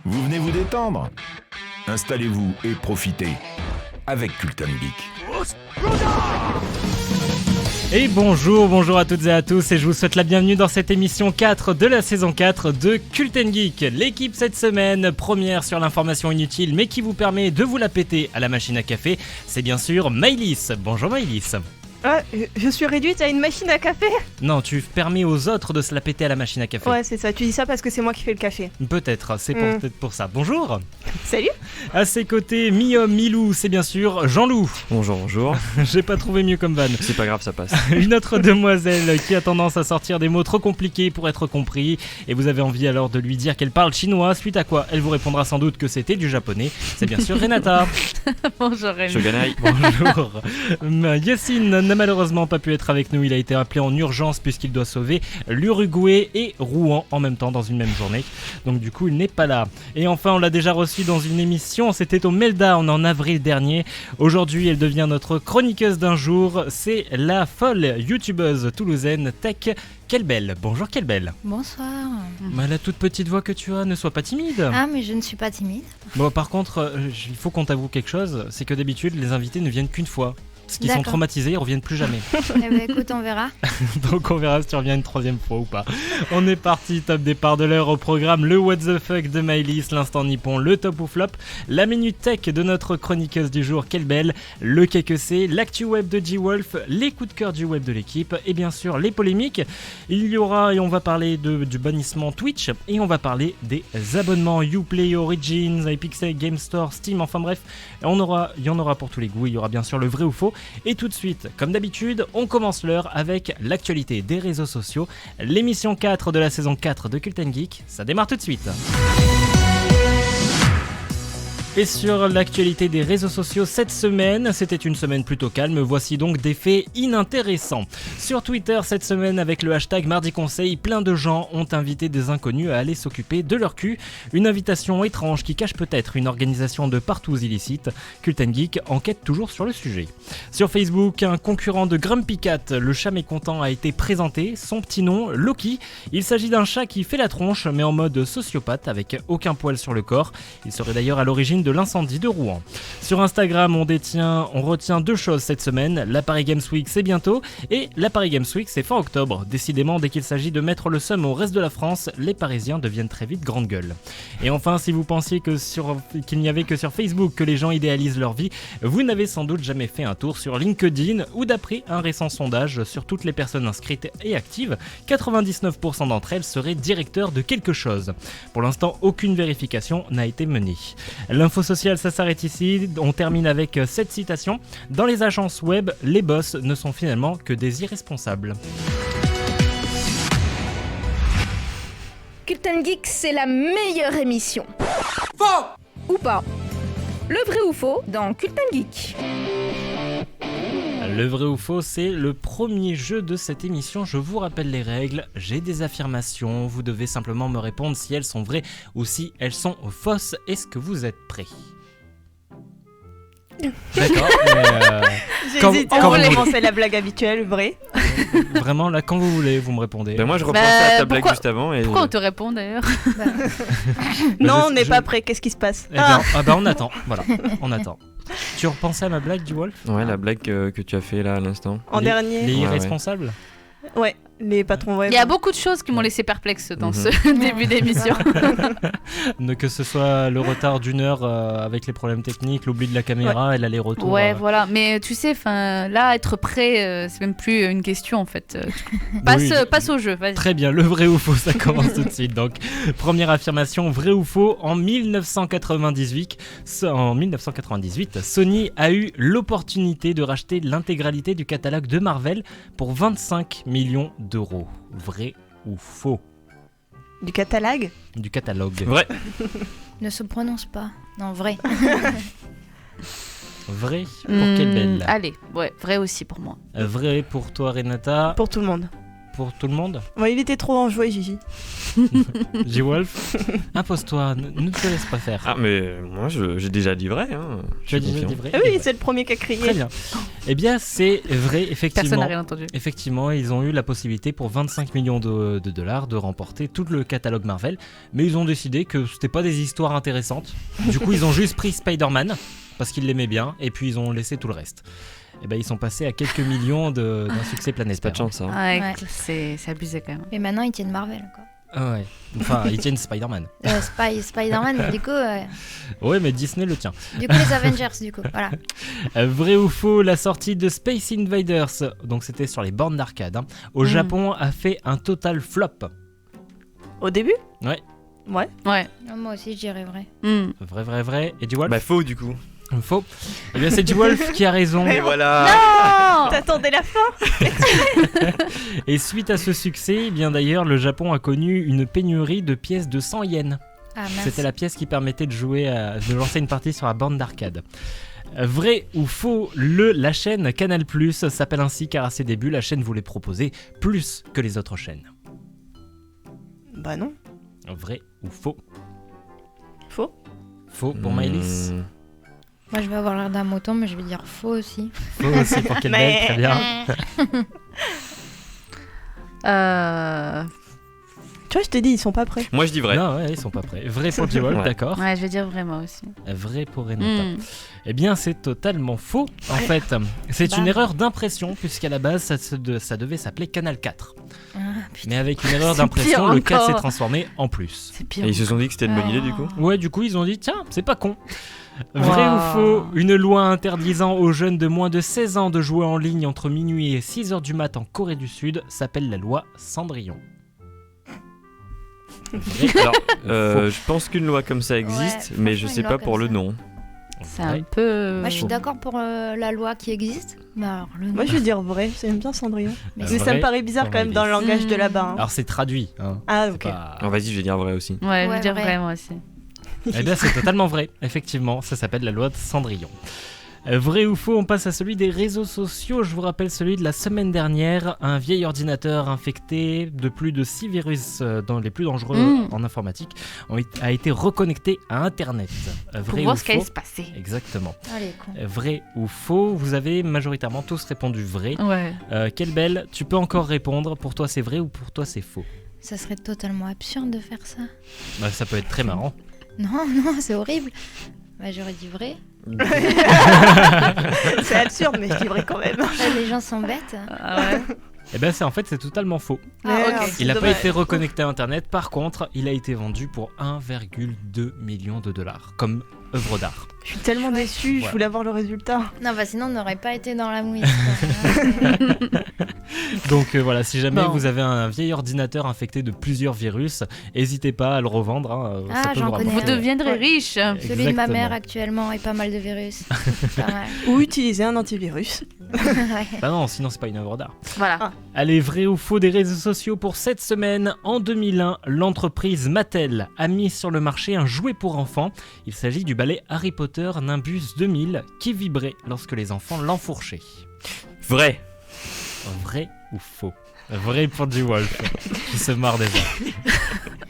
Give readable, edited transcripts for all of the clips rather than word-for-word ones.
Vous venez vous détendre? Installez-vous et profitez avec Culten Geek. Et bonjour à toutes et à tous, et je vous souhaite la bienvenue dans cette émission 4 de la saison 4 de Culten Geek. L'équipe cette semaine, première sur l'information inutile mais qui vous permet de vous la péter à la machine à café, c'est bien sûr Maëlys. Bonjour Maëlys. Ah, je suis réduite à une machine à café? Non, tu permets aux autres de se la péter à la machine à café. Ouais, c'est ça, tu dis ça parce que c'est moi qui fais le café. Peut-être, c'est peut-être pour ça. Bonjour. Salut. À ses côtés, mi-homme, mi-loup, c'est bien sûr Jean-Loup. Bonjour. J'ai pas trouvé mieux comme vanne. C'est pas grave, ça passe. Une autre demoiselle qui a tendance à sortir des mots trop compliqués pour être compris, et vous avez envie alors de lui dire qu'elle parle chinois, suite à quoi elle vous répondra sans doute que c'était du japonais. C'est bien sûr Renata. Bonjour Rémi. Shoganai. Bonjour. Yassine n'a malheureusement pas pu être avec nous, il a été appelé en urgence puisqu'il doit sauver l'Uruguay et Rouen en même temps dans une même journée. Donc du coup il n'est pas là. Et enfin on l'a déjà reçu dans une émission, c'était au Meltdown en avril dernier. Aujourd'hui elle devient notre chroniqueuse d'un jour, c'est la folle youtubeuse toulousaine Tech Kelbel. Bonjour Kelbel. Bonsoir. La toute petite voix que tu as, ne sois pas timide. Ah mais je ne suis pas timide. Bon par contre il faut qu'on t'avoue quelque chose, c'est que d'habitude les invités ne viennent qu'une fois. Parce qu'ils sont traumatisés, ils reviennent plus jamais. Eh ben écoute, on verra. Donc on verra si tu reviens une troisième fois ou pas. On est parti, top départ de l'heure au programme, le What the fuck de Maëlys, l'instant nippon, le top ou flop, la minute tech de notre chroniqueuse du jour, Kelbel, le KQC, l'actu web de G-Wolf, les coups de cœur du web de l'équipe et bien sûr les polémiques. Il y aura, et on va parler du bannissement Twitch et on va parler des abonnements Uplay, Origins, Epic Game Store, Steam, enfin bref, il y en aura pour tous les goûts, il y aura bien sûr le vrai ou faux. Et tout de suite, comme d'habitude, on commence l'heure avec l'actualité des réseaux sociaux. L'émission 4 de la saison 4 de Culten Geek, ça démarre tout de suite. Et sur l'actualité des réseaux sociaux cette semaine, c'était une semaine plutôt calme, voici donc des faits inintéressants. Sur Twitter cette semaine avec le hashtag Mardi Conseil, plein de gens ont invité des inconnus à aller s'occuper de leur cul. Une invitation étrange qui cache peut-être une organisation de partous illicites. Culten Geek enquête toujours sur le sujet. Sur Facebook, un concurrent de Grumpy Cat, le chat mécontent, a été présenté, son petit nom, Loki. Il s'agit d'un chat qui fait la tronche mais en mode sociopathe avec aucun poil sur le corps. Il serait d'ailleurs à l'origine de l'incendie de Rouen. Sur Instagram, on retient deux choses cette semaine. La Paris Games Week, c'est bientôt, et la Paris Games Week, c'est fin octobre. Décidément, dès qu'il s'agit de mettre le seum au reste de la France, les Parisiens deviennent très vite grande gueule. Et enfin, si vous pensiez qu'il n'y avait que sur Facebook que les gens idéalisent leur vie, vous n'avez sans doute jamais fait un tour sur LinkedIn, où d'après un récent sondage sur toutes les personnes inscrites et actives, 99% d'entre elles seraient directeurs de quelque chose. Pour l'instant, aucune vérification n'a été menée. L'info sociale, ça s'arrête ici. On termine avec cette citation. Dans les agences web, les boss ne sont finalement que des irresponsables. Culten Geek, c'est la meilleure émission. Faux Ou pas. Le vrai ou faux dans Culten Geek. Le vrai ou faux, c'est le premier jeu de cette émission. Je vous rappelle les règles. J'ai des affirmations. Vous devez simplement me répondre si elles sont vraies ou si elles sont fausses. Est-ce que vous êtes prêts ? D'accord. J'hésite. On va lancer la blague habituelle, vrai. Vraiment, là, quand vous voulez, vous me répondez. Ben moi, je repensais à ta blague juste avant. Et... Pourquoi on te répond d'ailleurs? Non, on n'est pas prêt. Qu'est-ce qui se passe? On attend. Voilà, on attend. Tu repensais à ma blague du Wolf? Ouais, la blague que tu as fait là à l'instant. En dernier. Les irresponsables? Ouais. Les patrons web. Il y a beaucoup de choses qui m'ont laissé perplexe dans ce début d'émission. Que ce soit le retard d'une heure avec les problèmes techniques, l'oubli de la caméra et l'aller-retour. Ouais, voilà. Mais tu sais, là, être prêt, c'est même plus une question en fait. Passe au jeu, vas-y. Très bien, le vrai ou faux, ça commence tout de suite. Donc, première affirmation, vrai ou faux, en 1998, Sony a eu l'opportunité de racheter l'intégralité du catalogue de Marvel pour 25 millions d'euros. Vrai ou faux? Du catalogue? Du catalogue. Vrai. Ne se prononce pas. Non, vrai. Vrai pour Kelbel. Allez, ouais, vrai aussi pour moi. Vrai pour toi, Renata. Pour tout le monde. pour tout le monde. Ouais, il était trop enjoué, Gigi. G-Wolf, impose-toi, ne te laisse pas faire. Ah, mais moi, j'ai déjà dit vrai. Hein. Tu as déjà dit vrai? Ah oui, c'est le premier qui a crié. Très bien. Eh bien, c'est vrai, Personne effectivement. n'a rien entendu. Effectivement, ils ont eu la possibilité pour 25 millions de dollars de remporter tout le catalogue Marvel, mais ils ont décidé que c'était pas des histoires intéressantes. Du coup, ils ont juste pris Spider-Man parce qu'ils l'aimaient bien, et puis ils ont laissé tout le reste. Et ben, ils sont passés à quelques millions d'un succès planétaire. Pas de chance, hein. Ouais, Ouais. c'est abusé quand même. Et maintenant, ils tiennent Marvel, quoi. Ah ouais. Enfin, ils tiennent Spider-Man. Spider-Man, du coup, Ouais, mais Disney le tient. les Avengers, du coup, voilà. Vrai ou faux, la sortie de Space Invaders, donc c'était sur les bornes d'arcade, hein, au Japon a fait un total flop. Au début? Ouais. Ouais. Ouais. Moi aussi, je dirais vrai. Vrai. Et G-Wolf? Bah, faux, du coup. Faux. Eh bien, c'est G-Wolf qui a raison. Et voilà. Non. T'attendais la fin? Et suite à ce succès, eh bien d'ailleurs, le Japon a connu une pénurie de pièces de 100 yens. Ah, mince. C'était la pièce qui permettait de lancer une partie sur la borne d'arcade. Vrai ou faux, la chaîne Canal+ s'appelle ainsi car à ses débuts, la chaîne voulait proposer plus que les autres chaînes. Bah non. Vrai ou faux? Faux. Faux pour Maëlys. Moi, je vais avoir l'air d'un mouton, mais je vais dire faux aussi. Faux aussi pour Kelbel, très bien. Tu vois, je t'ai dit, ils sont pas prêts. Moi, je dis vrai. Non, ouais, ils sont pas prêts. Vrai pour G-Wolf, Ouais. d'accord. Ouais, je vais dire vraiment aussi. Vrai pour Renata. Eh bien, c'est totalement faux, en fait. C'est une erreur d'impression, puisqu'à la base, ça devait s'appeler Canal 4. Ah, putain. Mais avec une erreur C'est d'impression, pire le 4 s'est encore. transformé en plus. C'est pire. Et ils se sont dit que c'était une bonne idée, du coup. Ouais, du coup, ils ont dit, tiens, c'est pas con. Vrai Wow. ou faux, une loi interdisant aux jeunes de moins de 16 ans de jouer en ligne entre minuit et 6h du mat en Corée du Sud s'appelle la loi Cendrillon. Vrai. Alors, je pense qu'une loi comme ça existe, Ouais, mais je franchement, sais une pas loi pour comme le ça. nom. C'est Vrai. un peu. Moi, je suis d'accord pour la loi qui existe. Mais alors, le Moi, je vais dire vrai. J'aime bien Cendrillon. Mais Mais ça Vrai me paraît bizarre pour quand même dans le Maëlys. langage de là-bas. hein. Alors c'est traduit. Hein. Ah, C'est ok. pas- Oh, vas-y, je vais dire vrai aussi. Ouais, je Ouais, vais dire vrai. vrai moi aussi. Eh bien, c'est totalement vrai. Effectivement, ça s'appelle la loi de Cendrillon. Vrai ou faux, on passe à celui des réseaux sociaux. Je vous rappelle celui de la semaine dernière. Un vieil ordinateur infecté de plus de 6 virus dans les plus dangereux en informatique a été reconnecté à Internet. Pour Vrai voir ou ce qui allait faux? se passer. Exactement. Allez, con. Vrai ou faux? Vous avez majoritairement tous répondu vrai. Ouais. Kelbel, tu peux encore répondre. Pour toi, c'est vrai ou pour toi, c'est faux? Ça serait totalement absurde de faire ça. Bah, ça peut être très marrant. Non, c'est horrible. Bah, j'aurais dit vrai. C'est absurde, mais je dis vrai quand même. Les gens sont bêtes. Ah ouais. Eh ben, en fait, c'est totalement faux. Ah, ok. Merde, Il n'a pas dommage. été reconnecté à Internet. Par contre, il a été vendu pour 1,2 million de dollars comme œuvre d'art. Je suis tellement déçue, je Voilà. voulais avoir le résultat. Non, bah sinon, on n'aurait pas été dans la mouise. quoi. Donc voilà, si jamais Bon. vous avez un vieil ordinateur infecté de plusieurs virus, n'hésitez pas à le revendre. Hein, Ah, ça peut j'en vous connais Vous rapporter. un. deviendrez Ouais. riche. Celui de ma Exactement. mère actuellement et pas mal de virus. Pas mal. Ou utiliser un antivirus. Ouais. Bah non, sinon c'est pas une œuvre d'art. Voilà. Allez, vrai ou faux des réseaux sociaux pour cette semaine. En 2001, l'entreprise Mattel a mis sur le marché un jouet pour enfants. Il s'agit du balai Harry Potter Nimbus 2000 qui vibrait lorsque les enfants l'enfourchaient. Vrai. Vrai ou faux? Vrai pour G-Wolf, qui se marre déjà.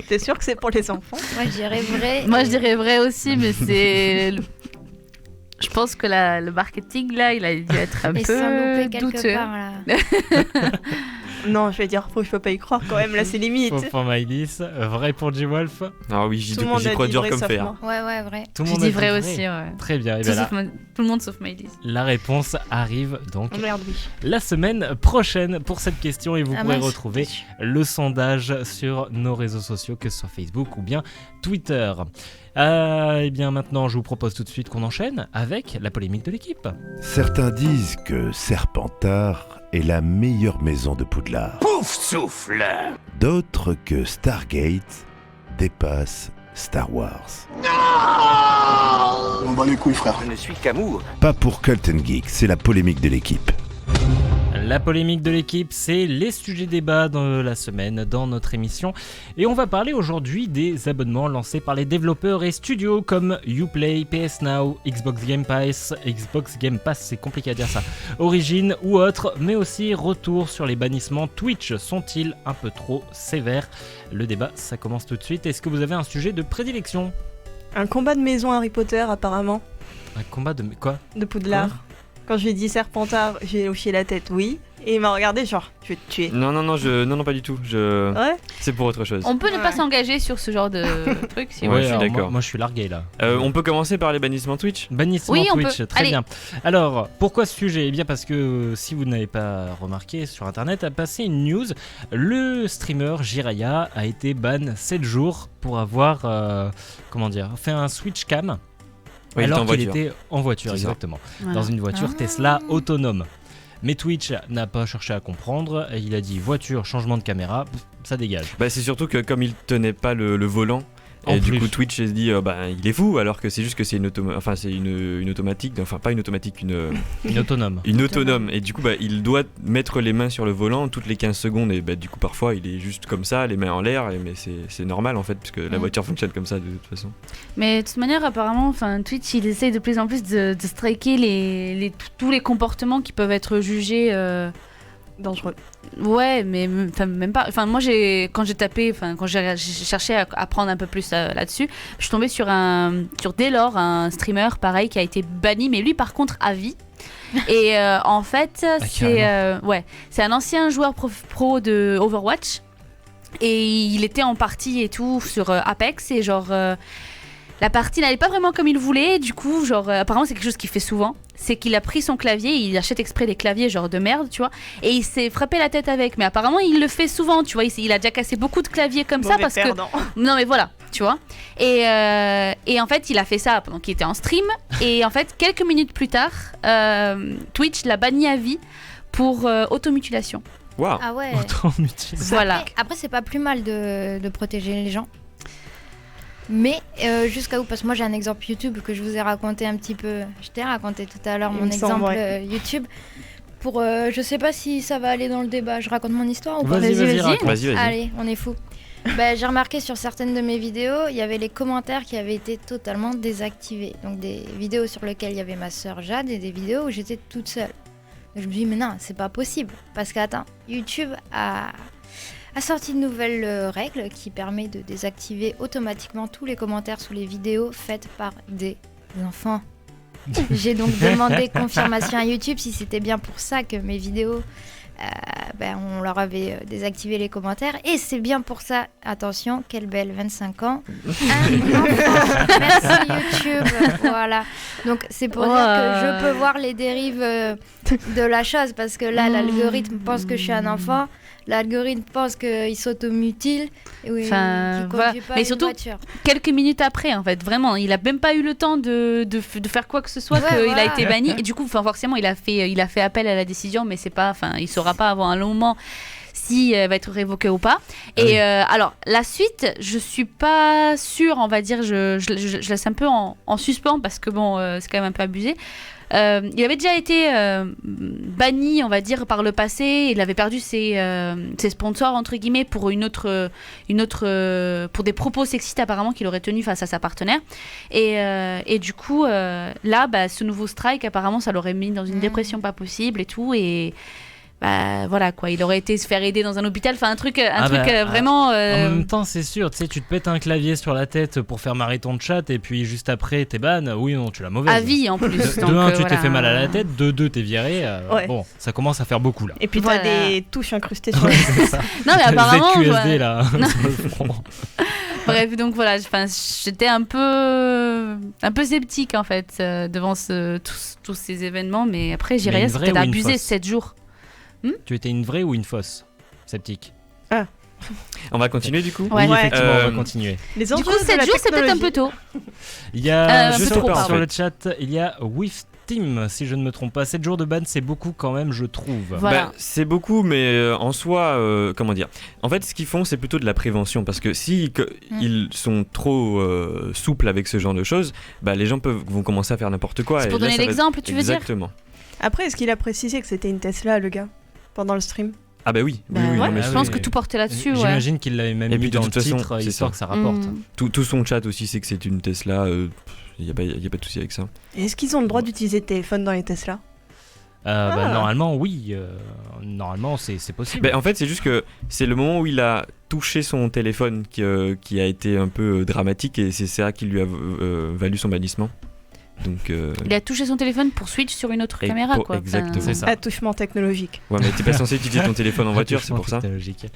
T'es sûr que c'est pour les enfants? Moi, je dirais vrai. Moi je dirais vrai aussi, mais c'est. Je pense que le marketing là, il a dû être un Ils sont peu loupés quelque douteux. part là. Non, je vais dire faux, je peux pas y croire quand même, là c'est limite. Faux pour Maëlys, vrai pour G-Wolf. Ah oui, j'y Tout le monde a crois dit dur vrai comme sauf fer. moi. Ouais, vrai. Tout le Je monde dis a dit vrai aussi, ouais. Très bien, et Tout, bien là, tout le monde sauf Maëlys. la réponse arrive donc Oh merde, oui. la semaine prochaine pour cette question et vous Ah, pourrez mince. retrouver le sondage sur nos réseaux sociaux, que ce soit Facebook ou bien Twitter. Et bien maintenant, je vous propose tout de suite qu'on enchaîne avec la polémique de l'équipe. Certains disent que Serpentard est la meilleure maison de Poudlard. Pouf souffle. D'autres que Stargate dépasse Star Wars. On bat les couilles, frère. Je ne suis qu'amour. Pas pour Cult and Geek, c'est la polémique de l'équipe. La polémique de l'équipe, c'est les sujets débats de la semaine dans notre émission. Et on va parler aujourd'hui des abonnements lancés par les développeurs et studios comme Uplay, PS Now, Xbox Game Pass, c'est compliqué à dire ça, Origin ou autres, mais aussi retour sur les bannissements Twitch. Sont-ils un peu trop sévères ? Le débat, ça commence tout de suite. Est-ce que vous avez un sujet de prédilection ? Un combat de maison Harry Potter, apparemment. Un combat de quoi ? De Poudlard. Quand je lui ai dit Serpentard, j'ai hoché la tête, oui. Et il m'a regardé genre, je vais te tuer. Non, pas du tout. Ouais. C'est pour autre chose. On peut ne pas s'engager sur ce genre de truc si Ouais, on je suis alors, d'accord. Moi, je suis largué là. On peut commencer par les bannissements Twitch. Bannissement Oui, on Twitch, peut. très Allez. bien. Alors, pourquoi ce sujet ? Eh bien parce que si vous n'avez pas remarqué, sur internet a passé une news. Le streamer Jiraya a été ban 7 jours pour avoir fait un switch cam. Oui, il était en alors qu'il voiture. était en voiture, C'est ça. exactement. Voilà. Dans une voiture Tesla autonome. Mais Twitch n'a pas cherché à comprendre. Et il a dit voiture, changement de caméra, ça dégage. Bah, c'est surtout que comme il tenait pas le volant, En et du plus. coup Twitch se dit il est fou, alors que c'est juste que c'est une automatique, enfin pas une automatique, Une autonome. une autonome, et du coup il doit mettre les mains sur le volant toutes les 15 secondes, et du coup parfois il est juste comme ça, les mains en l'air, mais c'est normal en fait, puisque la voiture fonctionne comme ça de toute façon. Mais de toute manière, apparemment, Twitch, il essaye de plus en plus de striker tous les comportements qui peuvent être jugés Dangereux. Ouais, mais même pas. Moi, quand j'ai cherché à apprendre un peu plus là-dessus, je suis tombée sur Daylor, un streamer pareil qui a été banni, mais lui par contre à vie. Et en fait, c'est un ancien joueur pro de Overwatch, et il était en partie et tout sur Apex, et la partie n'allait pas vraiment comme il voulait. Du coup, apparemment, c'est quelque chose qu'il fait souvent. C'est qu'il a pris son clavier, il achète exprès des claviers de merde, tu vois, et il s'est frappé la tête avec. Mais apparemment, il le fait souvent, tu vois. Il a déjà cassé beaucoup de claviers comme ça parce perdant. que. Non, mais voilà, tu vois. Et en fait, il a fait ça pendant qu'il était en stream. Et en fait, quelques minutes plus tard, Twitch l'a banni à vie pour automutilation. Waouh. Ah ouais. Autant utile. Voilà. Après, c'est pas plus mal de protéger les gens. Mais jusqu'à où ? Parce que moi j'ai un exemple YouTube que je vous ai raconté un petit peu. Je t'ai raconté tout à l'heure Il mon me semble, exemple ouais. YouTube. Pour, je sais pas si ça va aller dans le débat. Je raconte mon histoire ou pas ? Vas-y, raconte. Vas-y. Allez, on est fou. J'ai remarqué sur certaines de mes vidéos, il y avait les commentaires qui avaient été totalement désactivés. Donc des vidéos sur lesquelles il y avait ma sœur Jade et des vidéos où j'étais toute seule. Donc je me dis mais non, c'est pas possible. Parce qu'attends, YouTube a sorti de nouvelles règles qui permettent de désactiver automatiquement tous les commentaires sous les vidéos faites par des enfants. J'ai donc demandé confirmation à YouTube si c'était bien pour ça que mes vidéos, on leur avait désactivé les commentaires. Et c'est bien pour ça, attention, quelle belle 25 ans. Un enfant. Merci YouTube. Voilà. Donc c'est pour dire que je peux voir les dérives de la chose, parce que là, l'algorithme pense que je suis un enfant. L'algorithme pense qu'il s'automutile et qu'il conduit pas Mais une surtout, voiture. quelques minutes après, en fait, vraiment, il a même pas eu le temps de faire quoi que ce soit, Ouais, qu'il voilà. a été banni. Et du coup, forcément, il a fait appel à la décision, mais c'est pas, il saura pas avant un long moment si elle va être révoquée ou pas. Et alors, la suite, je suis pas sûre, on va dire, je laisse un peu en suspens, parce que c'est quand même un peu abusé. Il avait déjà été banni, on va dire, par le passé. Il avait perdu ses sponsors entre guillemets pour une autre pour des propos sexistes apparemment qu'il aurait tenus face à sa partenaire. Et du coup, là, ce nouveau strike apparemment, ça l'aurait mis dans une dépression pas possible et tout. Et voilà quoi, il aurait été se faire aider dans un hôpital, un truc vraiment. En même temps, c'est sûr, tu sais, tu te pètes un clavier sur la tête pour faire marrer ton chat, et puis juste après, t'es ban. Oui, non, tu l'as mauvaise. À vie en plus. De 1, tu t'es fait mal à la tête. De 2, t'es viré. Ouais. Bon, ça commence à faire beaucoup là. Et puis Voilà. t'as des touches incrustées sur la C'est ça. Non mais apparemment. ZQSD là. sur le front. Bref, donc voilà, j'étais un peu sceptique en fait devant tous ces événements, mais après Jiraya, une vraie c'était ou une abusé fausse 7 jours. Tu étais une vraie ou une fausse sceptique? On va continuer du coup. Ouais. Oui, effectivement, on va Euh, continuer. Les Du enjeux coup, de 7 la jours, c'est peut-être un peu technologie. tôt. Il y a un peu sur, trop, sur en le fait. chat, il y a Wifteam, si je ne me trompe pas. 7 jours de ban, c'est beaucoup quand même, je trouve. Voilà. C'est beaucoup, mais en soi, comment dire. En fait, ce qu'ils font, c'est plutôt de la prévention, parce que si ils sont trop souples avec ce genre de choses, les gens vont commencer à faire n'importe quoi. C'est et pour là, donner ça va l'exemple, tu veux dire? Exactement. Après, est-ce qu'il a précisé que c'était une Tesla, le gars ? pendant le stream. Ah bah oui, Bah, oui, ouais, non, mais je Ah pense oui, que oui. tout portait là-dessus. Ouais. J'imagine qu'il l'avait même Et mis puis, de dans le toute façon, titre, c'est histoire ça. que ça rapporte. tout son chat aussi sait que c'est une Tesla. Il n'y a pas de souci avec ça. Et est-ce qu'ils ont le droit d'utiliser le téléphone dans les Tesla? Bah, normalement, oui. Normalement, c'est possible. En fait, c'est juste que c'est le moment où il a touché son téléphone qui a été un peu dramatique et c'est ça qui lui a valu son bannissement. Donc, Il a touché son téléphone pour switch sur une autre Et caméra, pour- quoi. exactement. C'est ça. Attouchement technologique. ouais, mais t'es pas censé utiliser ton téléphone en voiture, c'est pour ça. Technologique.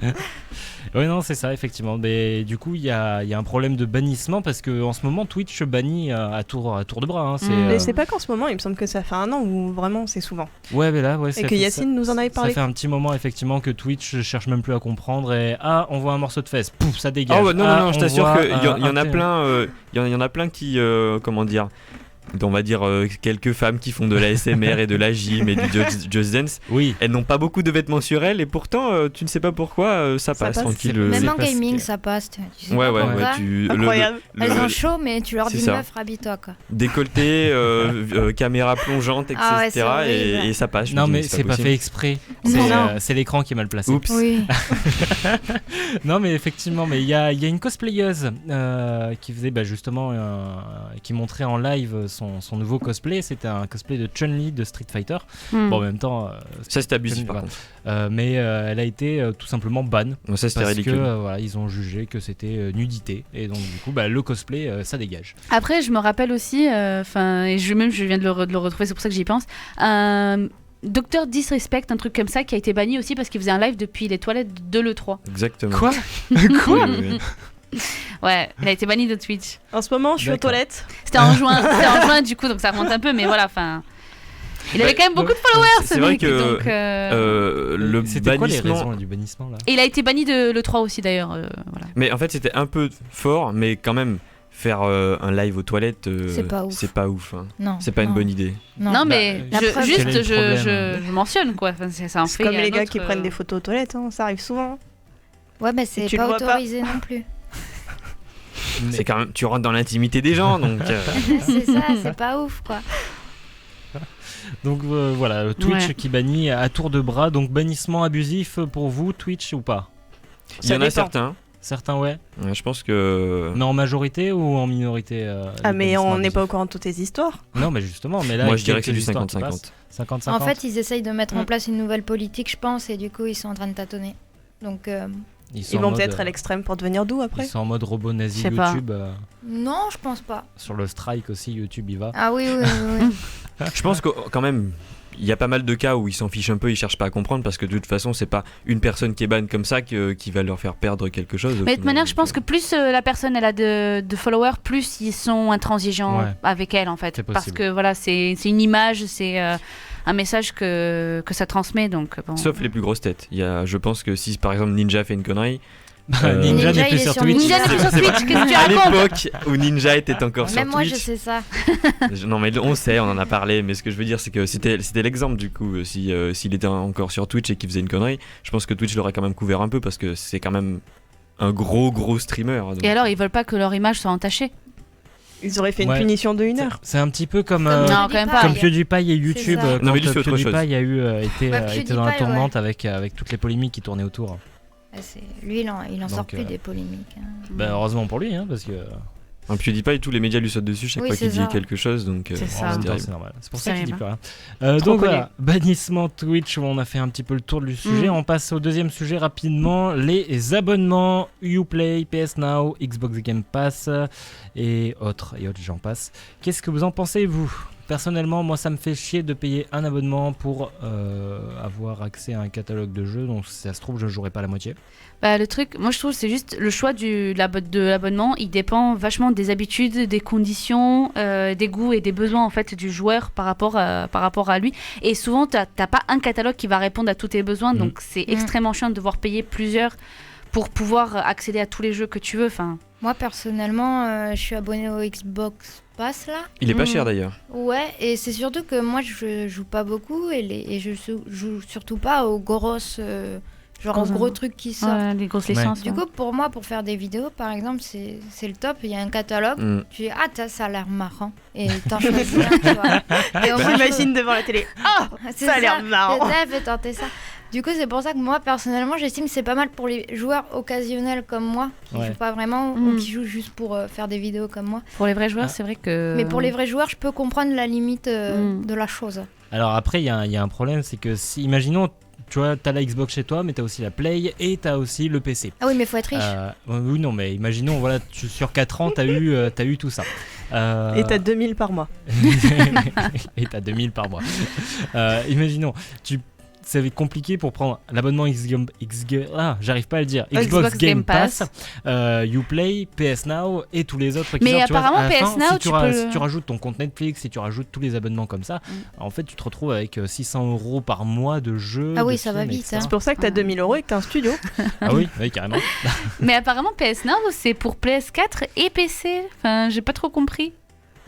Oui, non, c'est ça, effectivement. Mais du coup, il y a un problème de bannissement parce qu'en ce moment, Twitch bannit à tour de bras. Hein. Mais c'est pas qu'en ce moment, il me semble que ça fait un an où vraiment c'est souvent. Ouais, mais là, ouais, Et ça que fait- Yacine nous en avait Ça parlé. fait un petit moment, effectivement, que Twitch cherche même plus à comprendre. Et on voit un morceau de fesse, pouf, ça dégage. Oh, non, Ah, non, je on t'assure voit qu'il y en a un- plein. Il y en a plein qui, comment dire, on va dire quelques femmes qui font de la SMR et de la gym et du Just Dance. Oui. Elles n'ont pas beaucoup de vêtements sur elles et pourtant, tu ne sais pas pourquoi, ça passe passe. tranquille. Même en parce gaming, que- ça passe. Tu sais Ouais, pas ouais, pourquoi. Incroyable. Elles ont chaud, mais tu leur c'est dis ça. meuf, rhabille-toi quoi. Décolleté, caméra plongeante, etc. Ah ouais, c'est horrible. et ça passe. je Non, me dis, mais c'est pas possible. fait exprès. Non. C'est l'écran qui est mal placé. Oups. Oui. Non, mais effectivement, mais il y a une cosplayeuse qui faisait justement, qui montrait en live son nouveau cosplay. C'était un cosplay de Chun-Li de Street Fighter. Hmm. Bon, en même temps, Ça, c'est abusif par Voilà. contre. mais elle a été tout simplement ban Non, ça, c'était parce ridicule. que voilà, ils ont jugé que c'était nudité et donc du coup, le cosplay, ça dégage. Après, je me rappelle aussi, et je viens de le retrouver, c'est pour ça que j'y pense. Docteur Disrespect, un truc comme ça, qui a été banni aussi parce qu'il faisait un live depuis les toilettes de l'E3. Exactement. Quoi Oui, oui, oui. Ouais, il a été banni de Twitch. En ce moment, je suis aux D'accord. toilettes. C'était en juin du coup, donc ça remonte un peu, mais voilà, enfin. Il avait quand même beaucoup de followers, c'est ce vrai mec. que, Donc, le C'était quoi les bannissement. raisons du bannissement là Et il a été banni de l'E3 aussi d'ailleurs. Voilà. Mais en fait, c'était un peu fort, mais quand même, faire un live aux toilettes, C'est pas ouf. hein. Non. C'est pas une non. bonne idée. Non, mais la preuve- juste, Quel est le problème je mentionne quoi. Enfin, ça en C'est fait comme un les gars autre, qui prennent des photos aux toilettes, hein, ça arrive souvent. Ouais, mais c'est tu le pas vois pas. autorisé non plus. Mais- C'est quand même, tu rentres dans l'intimité des gens, donc. C'est ça, c'est pas ouf quoi. Donc voilà, Twitch Ouais. qui bannit à tour de bras. Donc bannissement abusif pour vous, Twitch ou pas? Il y en a dépend. certains. Certains, ouais. Ouais, je pense que. Mais en majorité ou en minorité Ah, le mais bannissement on n'est pas au abusif courant de toutes les histoires. Non, mais justement, mais là, Moi, avec je dirais que c'est quelques du histoires qui 50-50. passent, 50-50. En fait, ils essayent de mettre en Mm. place une nouvelle politique, je pense, et du coup, ils sont en train de tâtonner. Donc, sont Ils en vont mode, peut-être à l'extrême pour devenir doux après. Ils sont en mode robot nazi Je sais pas. YouTube. non, je pense pas. Sur le strike aussi, YouTube y va. Ah oui, oui, oui. oui. Je pense que quand même, il y a pas mal de cas où ils s'en fichent un peu, ils cherchent pas à comprendre parce que de toute façon, c'est pas une personne qui est ban comme ça qui va leur faire perdre quelque chose. au Mais de toute final. manière, je pense que plus la personne elle a de followers, plus ils sont intransigeants Ouais. avec elle en fait. C'est Parce possible. que voilà, c'est une image, c'est un message que ça transmet. Donc, bon. Sauf les plus grosses têtes. Je pense que si par exemple Ninja fait une connerie. Ninja Ninja, n'est plus il est sur sur Twitch. Ninja n'est plus sur Twitch, qu'est-ce que tu À racontes? l'époque où Ninja était encore sur Même moi, je Twitch. sais ça. Non mais on sait, on en a parlé, mais ce que je veux dire c'est que c'était l'exemple du coup. S'il était encore sur Twitch et qu'il faisait une connerie, je pense que Twitch l'aurait quand même couvert un peu parce que c'est quand même un gros streamer. Donc. Et alors, ils veulent pas que leur image soit entachée? Ils auraient fait une Ouais. punition de 1 C'est- heure. C'est un petit peu comme, Comme non, quand même pas. comme PewDiePie et YouTube. ça. Quand Non, mais lui, c'est autre chose. PewDiePie a été Bah, était dans la PewDiePie, tourmente avec toutes les polémiques qui tournaient autour. Lui, il en sort Donc, plus des polémiques. hein. Bah, heureusement pour lui, hein, parce que Un PewDiePie, tous les médias lui sautent dessus chaque Oui, fois qu'il c'est dit ça. quelque chose, donc. C'est en ça. même temps, terrible. c'est normal. C'est pour C'est ça qu'il dit terrible. plus rien. Trop Donc connu. voilà, bannissement Twitch, où on a fait un petit peu le tour du sujet. Mm. On passe au deuxième sujet rapidement, les abonnements Uplay, PS Now, Xbox Game Pass et autres j'en passe. Qu'est-ce que vous en pensez, vous? Personnellement, moi ça me fait chier de payer un abonnement pour avoir accès à un catalogue de jeux, donc si ça se trouve je jouerai pas la moitié. Bah, le truc, moi je trouve, c'est juste le choix de l'abonnement, il dépend vachement des habitudes, des conditions, des goûts et des besoins en fait du joueur par rapport à lui. Et souvent, t'as pas un catalogue qui va répondre à tous tes besoins, donc c'est extrêmement chiant de devoir payer plusieurs pour pouvoir accéder à tous les jeux que tu veux. Enfin, Moi, personnellement, je suis abonnée au Xbox Pass là. Il est pas Mm. cher d'ailleurs. Ouais, et c'est surtout que moi, je joue pas beaucoup et je joue surtout pas aux grosses. Genre aux Gros- gros trucs qui sortent. ouais, les grosses Ouais. licences. Du ouais. coup, pour moi, pour faire des vidéos, par exemple, c'est le top. Il y a un catalogue. Mm. Tu dis, ah, ça a l'air marrant. Et t'en choisis un, tu vois. Et au moins, J'imagine devant la télé. Ah, c'est ça a l'air marrant. Peut-être, fais tenter ça. Du coup, c'est pour ça que moi, personnellement, j'estime que c'est pas mal pour les joueurs occasionnels comme moi, qui Ouais. jouent pas vraiment ou qui jouent juste pour faire des vidéos comme moi. Pour les vrais joueurs, Ah. c'est vrai que. Mais pour les vrais joueurs, je peux comprendre la limite de la chose. Alors après, il y a un problème, c'est que si, imaginons, tu vois, t'as la Xbox chez toi, mais t'as aussi la Play et t'as aussi le PC. Ah oui, mais faut être riche. Oui, non, mais imaginons, voilà, sur 4 ans, t'as eu tout ça. Et t'as 2000 par mois. Et t'as 2000 par mois. Imaginons, c'est compliqué pour prendre l'abonnement j'arrive pas à le dire. Xbox Game Pass, Uplay, PS Now et tous les autres qui Mais sortent, tu vois, apparemment, à la fin, PS Now, si tu rajoutes ton compte Netflix, si tu rajoutes tous les abonnements comme ça, en fait tu te retrouves avec 600 € par mois de jeux. Ah oui, de ça va films, vite, etc. hein. C'est pour ça que t'as 2000 € et que t'as un studio. Ah oui, carrément. Mais apparemment, PS Now, c'est pour PS4 et PC. Enfin, j'ai pas trop compris.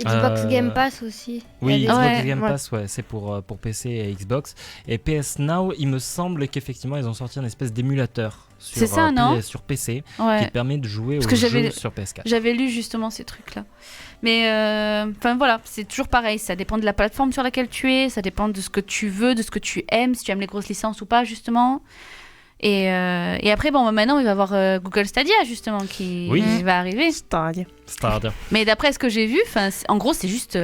Xbox Game Pass aussi. Oui, Il y a Xbox des- Ouais. Game Pass, ouais, c'est pour PC et Xbox. Et PS Now, il me semble qu'effectivement, ils ont sorti un espèce d'émulateur sur, C'est ça, non sur PC qui Ouais. te permet de jouer Parce aux que j'avais- jeux sur PS4. J'avais lu justement ces trucs-là. Mais enfin voilà, c'est toujours pareil. Ça dépend de la plateforme sur laquelle tu es, ça dépend de ce que tu veux, de ce que tu aimes, si tu aimes les grosses licences ou pas, justement. Et après, bon, maintenant, il va y avoir Google Stadia, justement, qui Oui. va arriver. Stadia. Stadia. Mais d'après ce que j'ai vu, en gros, c'est juste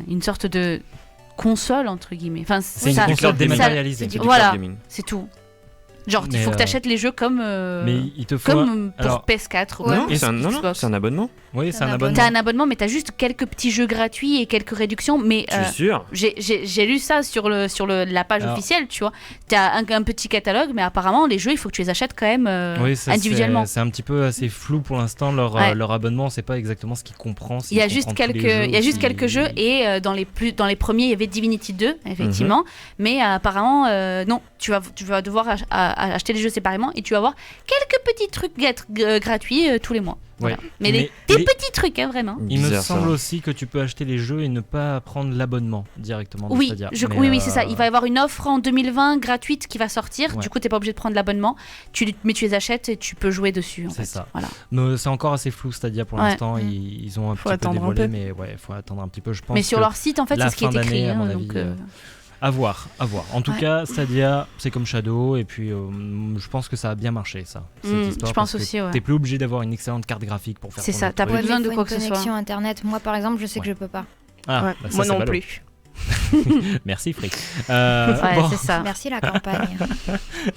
une sorte de console, entre guillemets. Enfin, C'est une ça- console ça- dématérialisée. C'est du Voilà. cloud gaming. C'est tout. Genre, il Mais, faut que tu achètes les jeux comme, Mais il te faut. comme pour alors- PS4 ou Ouais. Non, comme c'est un, non, non, Xbox. c'est un abonnement. Oui, c'est un un abonnement. T'as un abonnement, mais t'as juste quelques petits jeux gratuits et quelques réductions. Mais Je suis sûr. j'ai lu ça sur la page Alors- officielle, tu vois. T'as un petit catalogue, mais apparemment, les jeux, il faut que tu les achètes quand même Oui, ça, individuellement. c'est un petit peu assez flou pour l'instant. Ouais. Leur abonnement, on sait pas exactement ce qu'il comprend. Il y a juste quelques jeux et dans les premiers, il y avait Divinity 2, effectivement. Mais apparemment, non, tu vas devoir acheter les jeux séparément et tu vas avoir quelques petits trucs gratuits tous les mois. Voilà. Ouais. Mais des Mais- petits trucs, hein, vraiment. Il me Bizarre, semble ça. aussi que tu peux acheter les jeux et ne pas prendre l'abonnement directement. de Oui, Stadia. Mais, oui, c'est ça. Il va y avoir une offre en 2020 gratuite qui va sortir. Ouais. Du coup, t'es pas obligé de prendre l'abonnement. Mais tu les achètes et tu peux jouer dessus. En C'est fait. ça. Voilà. Mais c'est encore assez flou Stadia pour Ouais. l'instant. Ils ont un Faut petit peu attendre un dévoilé, peu. mais ouais, faut attendre un petit peu. Je pense. Mais sur que leur site, en fait, la c'est ce qui est fin d'année, écrit. à mon hein, avis, donc, à voir. En tout Ouais. cas, Stadia, c'est comme Shadow, et puis je pense que ça a bien marché, ça. Cette histoire, je pense parce que aussi, ouais. T'es plus obligé d'avoir une excellente carte graphique pour faire C'est ton ça, autre t'as truc. pas besoin mais de faut quoi une que ce soit. connexion internet. Moi, par exemple, je sais que je peux pas. Ah, Ouais, bah ça, moi c'est non ballot. plus. Merci, Frick. Ouais, Bon, c'est ça. Merci la campagne.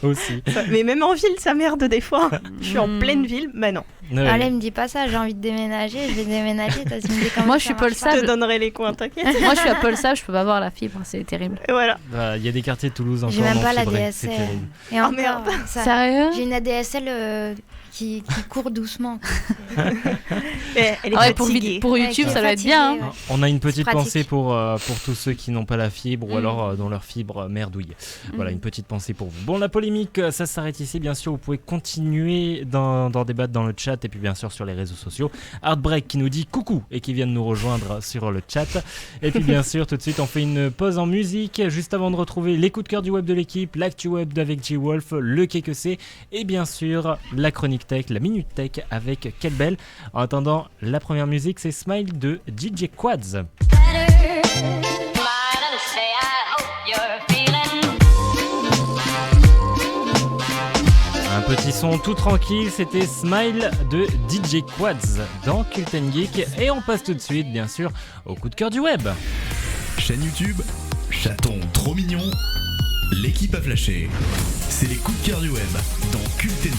aussi. Mais même en ville, ça merde des fois. Je suis en Mm. pleine ville, mais non. Ouais. Allez, me dis pas ça, j'ai envie de déménager, je vais déménager. Toi, tu me dis comment Moi, ça je suis marche Paul pas. Je Sable. te donnerai les coins, t'inquiète. Moi, je suis à Paul Sable, je peux pas avoir la fibre, c'est terrible. Et voilà. Il y a des quartiers de Toulouse encore J'ai même non pas la fibrés, DSL. c'est terrible. Et Oh, encore, merde. ça- Sérieux J'ai une ADSL qui court doucement. Elle est Ah ouais, fatiguée. pour YouTube, Ouais, ça doit être fatiguée, bien. ouais. Hein. On a une petite pratique. pensée pour tous ceux qui n'ont pas la fibre ou Mm. alors dont leur fibre merdouille. Voilà, une petite pensée pour vous. Bon, la polémique, ça s'arrête ici. Bien sûr, vous pouvez continuer d'en débattre dans le chat et puis bien sûr sur les réseaux sociaux. Heartbreak qui nous dit coucou et qui vient de nous rejoindre sur le chat. Et puis bien sûr, tout de suite, on fait une pause en musique juste avant de retrouver les coups de cœur du web de l'équipe, l'actu web avec G-Wolf, le Qu'est que c'est et bien sûr la chronique tech, la minute tech avec Quelle Belle. En attendant, la première musique, c'est Smile de DJ Quads. Un petit son tout tranquille, c'était Smile de DJ Quads dans Cult & Geek et on passe tout de suite bien sûr au coup de cœur du web. Chaîne YouTube, chaton trop mignon, l'équipe a flashé. C'est les coups de cœur du web dans Cult & Geek.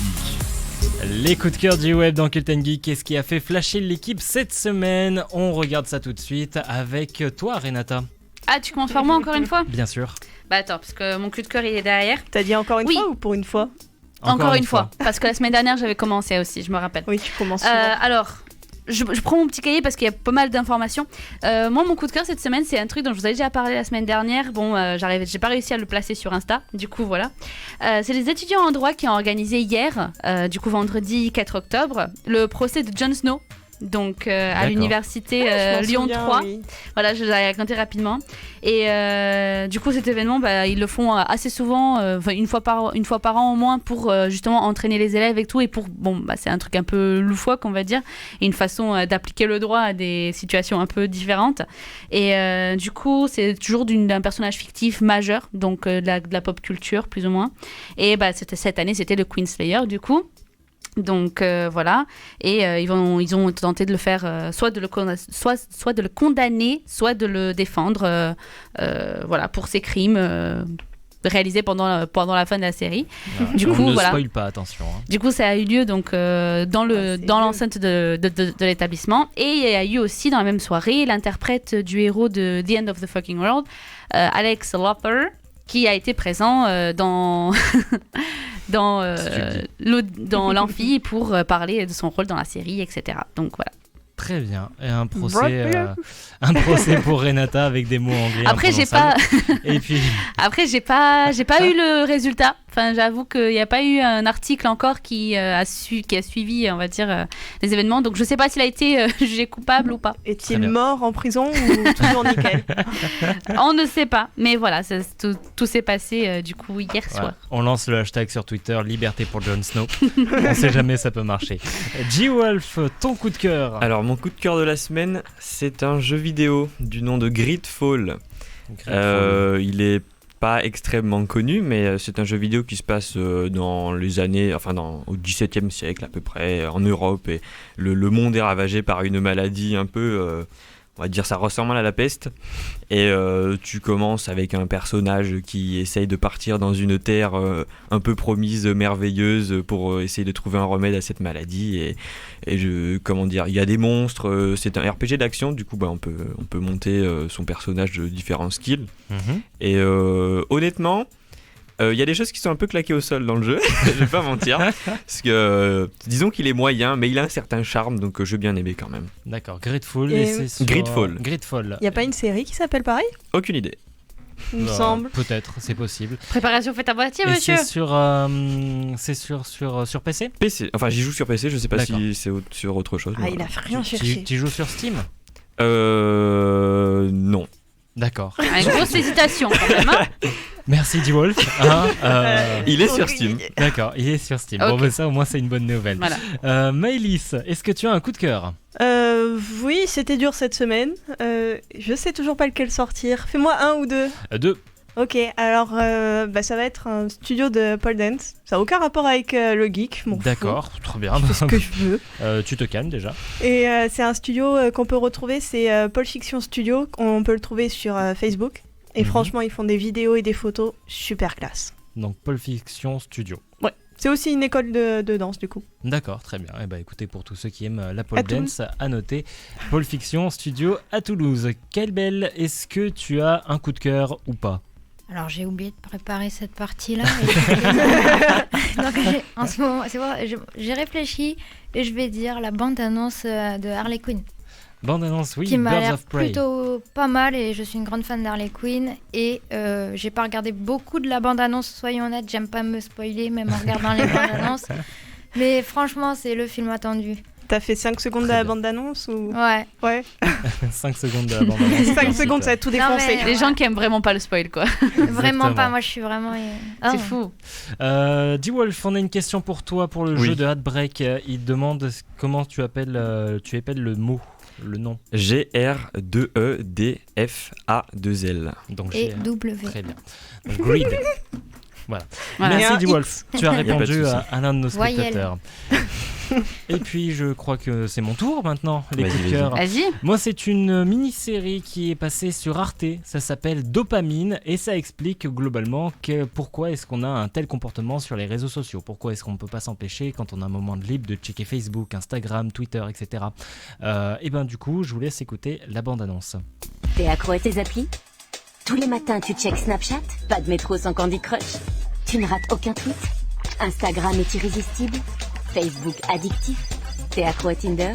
Les coups de cœur du web dans Cult & Geek, qu'est-ce qui a fait flasher l'équipe cette semaine? On regarde ça tout de suite avec toi Renata. Ah, tu commences par moi encore une fois? Bien sûr. Bah attends, parce que mon coup de cœur il est derrière. T'as dit encore une Oui. fois ou pour une fois? Encore une fois. Parce que la semaine dernière j'avais commencé aussi, je me rappelle. Oui, tu commences souvent. Alors, je prends mon petit cahier parce qu'il y a pas mal d'informations. Moi, mon coup de cœur cette semaine, c'est un truc dont je vous avais déjà parlé la semaine dernière. Bon, j'ai pas réussi à le placer sur Insta. Du coup, voilà. C'est les étudiants en droit qui ont organisé hier, du coup vendredi 4 octobre, le procès de Jon Snow donc à D'accord. l'université Je m'en Lyon souviens, 3. oui. Voilà, je l'ai raconté rapidement. Et du coup, cet événement, ils le font assez souvent, une fois par an au moins, pour justement entraîner les élèves et tout. Et pour, c'est un truc un peu loufoque, on va dire, et une façon d'appliquer le droit à des situations un peu différentes. Et du coup, c'est toujours d'un personnage fictif majeur, donc de la pop culture, plus ou moins. Et cette année, c'était le Queen Slayer, du coup. Donc voilà, et ils ont tenté de le faire, soit de le condamner, soit de le défendre, voilà, pour ses crimes réalisés pendant la fin de la série. Voilà. Du On coup, ne voilà. spoil pas, attention. Hein. Du coup, ça a eu lieu donc dans l'enceinte de l'établissement, et il y a eu aussi dans la même soirée l'interprète du héros de The End of the Fucking World, Alex Lothar, qui a été présent dans l'amphi pour parler de son rôle dans la série, etc. Donc voilà. Très bien. Et un procès pour Renata avec des mots anglais. Après, Et puis, Après, j'ai pas eu le résultat. Enfin, j'avoue qu'il n'y a pas eu un article encore qui a suivi, on va dire, les événements. Donc, je sais pas s'il a été jugé coupable ou pas. Est-il mort en prison ou toujours nickel? On ne sait pas. Mais voilà, tout s'est passé du coup hier soir. on lance le hashtag sur Twitter, liberté pour Jon Snow. On sait jamais, ça peut marcher. G-Wolf, ton coup de cœur. Alors, mon coup de cœur de la semaine, c'est un jeu vidéo du nom de Gridfall. Il est pas extrêmement connu, mais c'est un jeu vidéo qui se passe dans les années, au XVIIe siècle à peu près, en Europe, et le monde est ravagé par une maladie un peu, on va dire, ça ressemble à la peste, et tu commences avec un personnage qui essaye de partir dans une terre un peu promise, merveilleuse, pour essayer de trouver un remède à cette maladie, et il y a des monstres, c'est un RPG d'action, du coup on peut monter son personnage de différents skills, et honnêtement, il y a des choses qui sont un peu claquées au sol dans le jeu, je vais pas mentir, parce que disons qu'il est moyen, mais il a un certain charme, donc je veux bien aimer quand même. D'accord, Gridfall. Et c'est sur... Gridfall. Gridfall. Il n'y a pas une série qui s'appelle pareil, Aucune idée. il me semble. Peut-être, c'est possible. Préparation faite à moitié, Et monsieur. c'est sur PC. PC, enfin j'y joue sur PC, je sais pas D'accord. si c'est sur autre chose. Ah, il a rien cherché. Tu joues sur Steam? Non. D'accord. Une grosse hésitation quand même. Hein. Merci G-Wolf. Il est sur aucune Steam. idée. D'accord, il est sur Steam. Ok. Bon, ça au moins c'est une bonne nouvelle. Voilà. Maëlys, est-ce que tu as un coup de cœur? Oui, c'était dur cette semaine. Je sais toujours pas lequel sortir. Fais-moi un ou deux. Deux. Ok, alors ça va être un studio de pole dance. Ça n'a aucun rapport avec le geek, je m'en fous. D'accord, trop bien. Je fais ce que je veux. Tu te calmes déjà. Et c'est un studio qu'on peut retrouver, c'est Pole Fiction Studio. On peut le trouver sur Facebook. Et franchement, ils font des vidéos et des photos super classe. Donc Pole Fiction Studio. Ouais, c'est aussi une école de danse du coup. D'accord, très bien. Et écoutez, pour tous ceux qui aiment la pole À dance, à noter Pole Fiction Studio à Toulouse. Quelle belle, est-ce que tu as un coup de cœur ou pas? Alors j'ai oublié de préparer cette partie-là. Donc en ce moment, c'est vrai, j'ai réfléchi et je vais dire la bande-annonce de Harley Quinn. Bande-annonce, oui, qui m'a Birds l'air of Prey. plutôt pas mal et je suis une grande fan d'Harley Quinn et j'ai pas regardé beaucoup de la bande-annonce, soyons honnêtes, j'aime pas me spoiler même en regardant les bandes-annonces, mais franchement c'est le film attendu. T'as fait 5 secondes de Très la bien. bande-annonce ou... Ouais. Ouais. 5 secondes de la bande-annonce. 5 secondes, ça a tout Non, défoncé. mais- Les gens qui aiment vraiment pas le spoil, quoi. Vraiment Exactement. pas, moi je suis vraiment... C'est Oh. fou. D-Wolf, on a une question pour toi pour le Oui. jeu de Heartbreak. Il demande comment tu appelles le mot, le nom. G-R-2-E-D-F-A-2-L. Donc Et j'ai- W. Très bien. Donc, Grid. Voilà. Voilà. Et un Merci D-Wolf. Tu as Y a pas de répondu souci. à l'un de nos Voyelle. spectateurs. Et puis je crois que c'est mon tour maintenant, les Vas-y, coups de vas-y. cœur. Vas-y. Moi, c'est une mini-série qui est passée sur Arte. Ça s'appelle Dopamine et ça explique globalement pourquoi est-ce qu'on a un tel comportement sur les réseaux sociaux. Pourquoi est-ce qu'on ne peut pas s'empêcher quand on a un moment de libre de checker Facebook, Instagram, Twitter, etc. Et ben du coup, je vous laisse écouter la bande-annonce. T'es accro à tes applis? Tous les matins, tu checkes Snapchat? Pas de métro sans Candy Crush? Tu ne rates aucun tweet? Instagram est irrésistible? Facebook addictif? T'es accro à Tinder?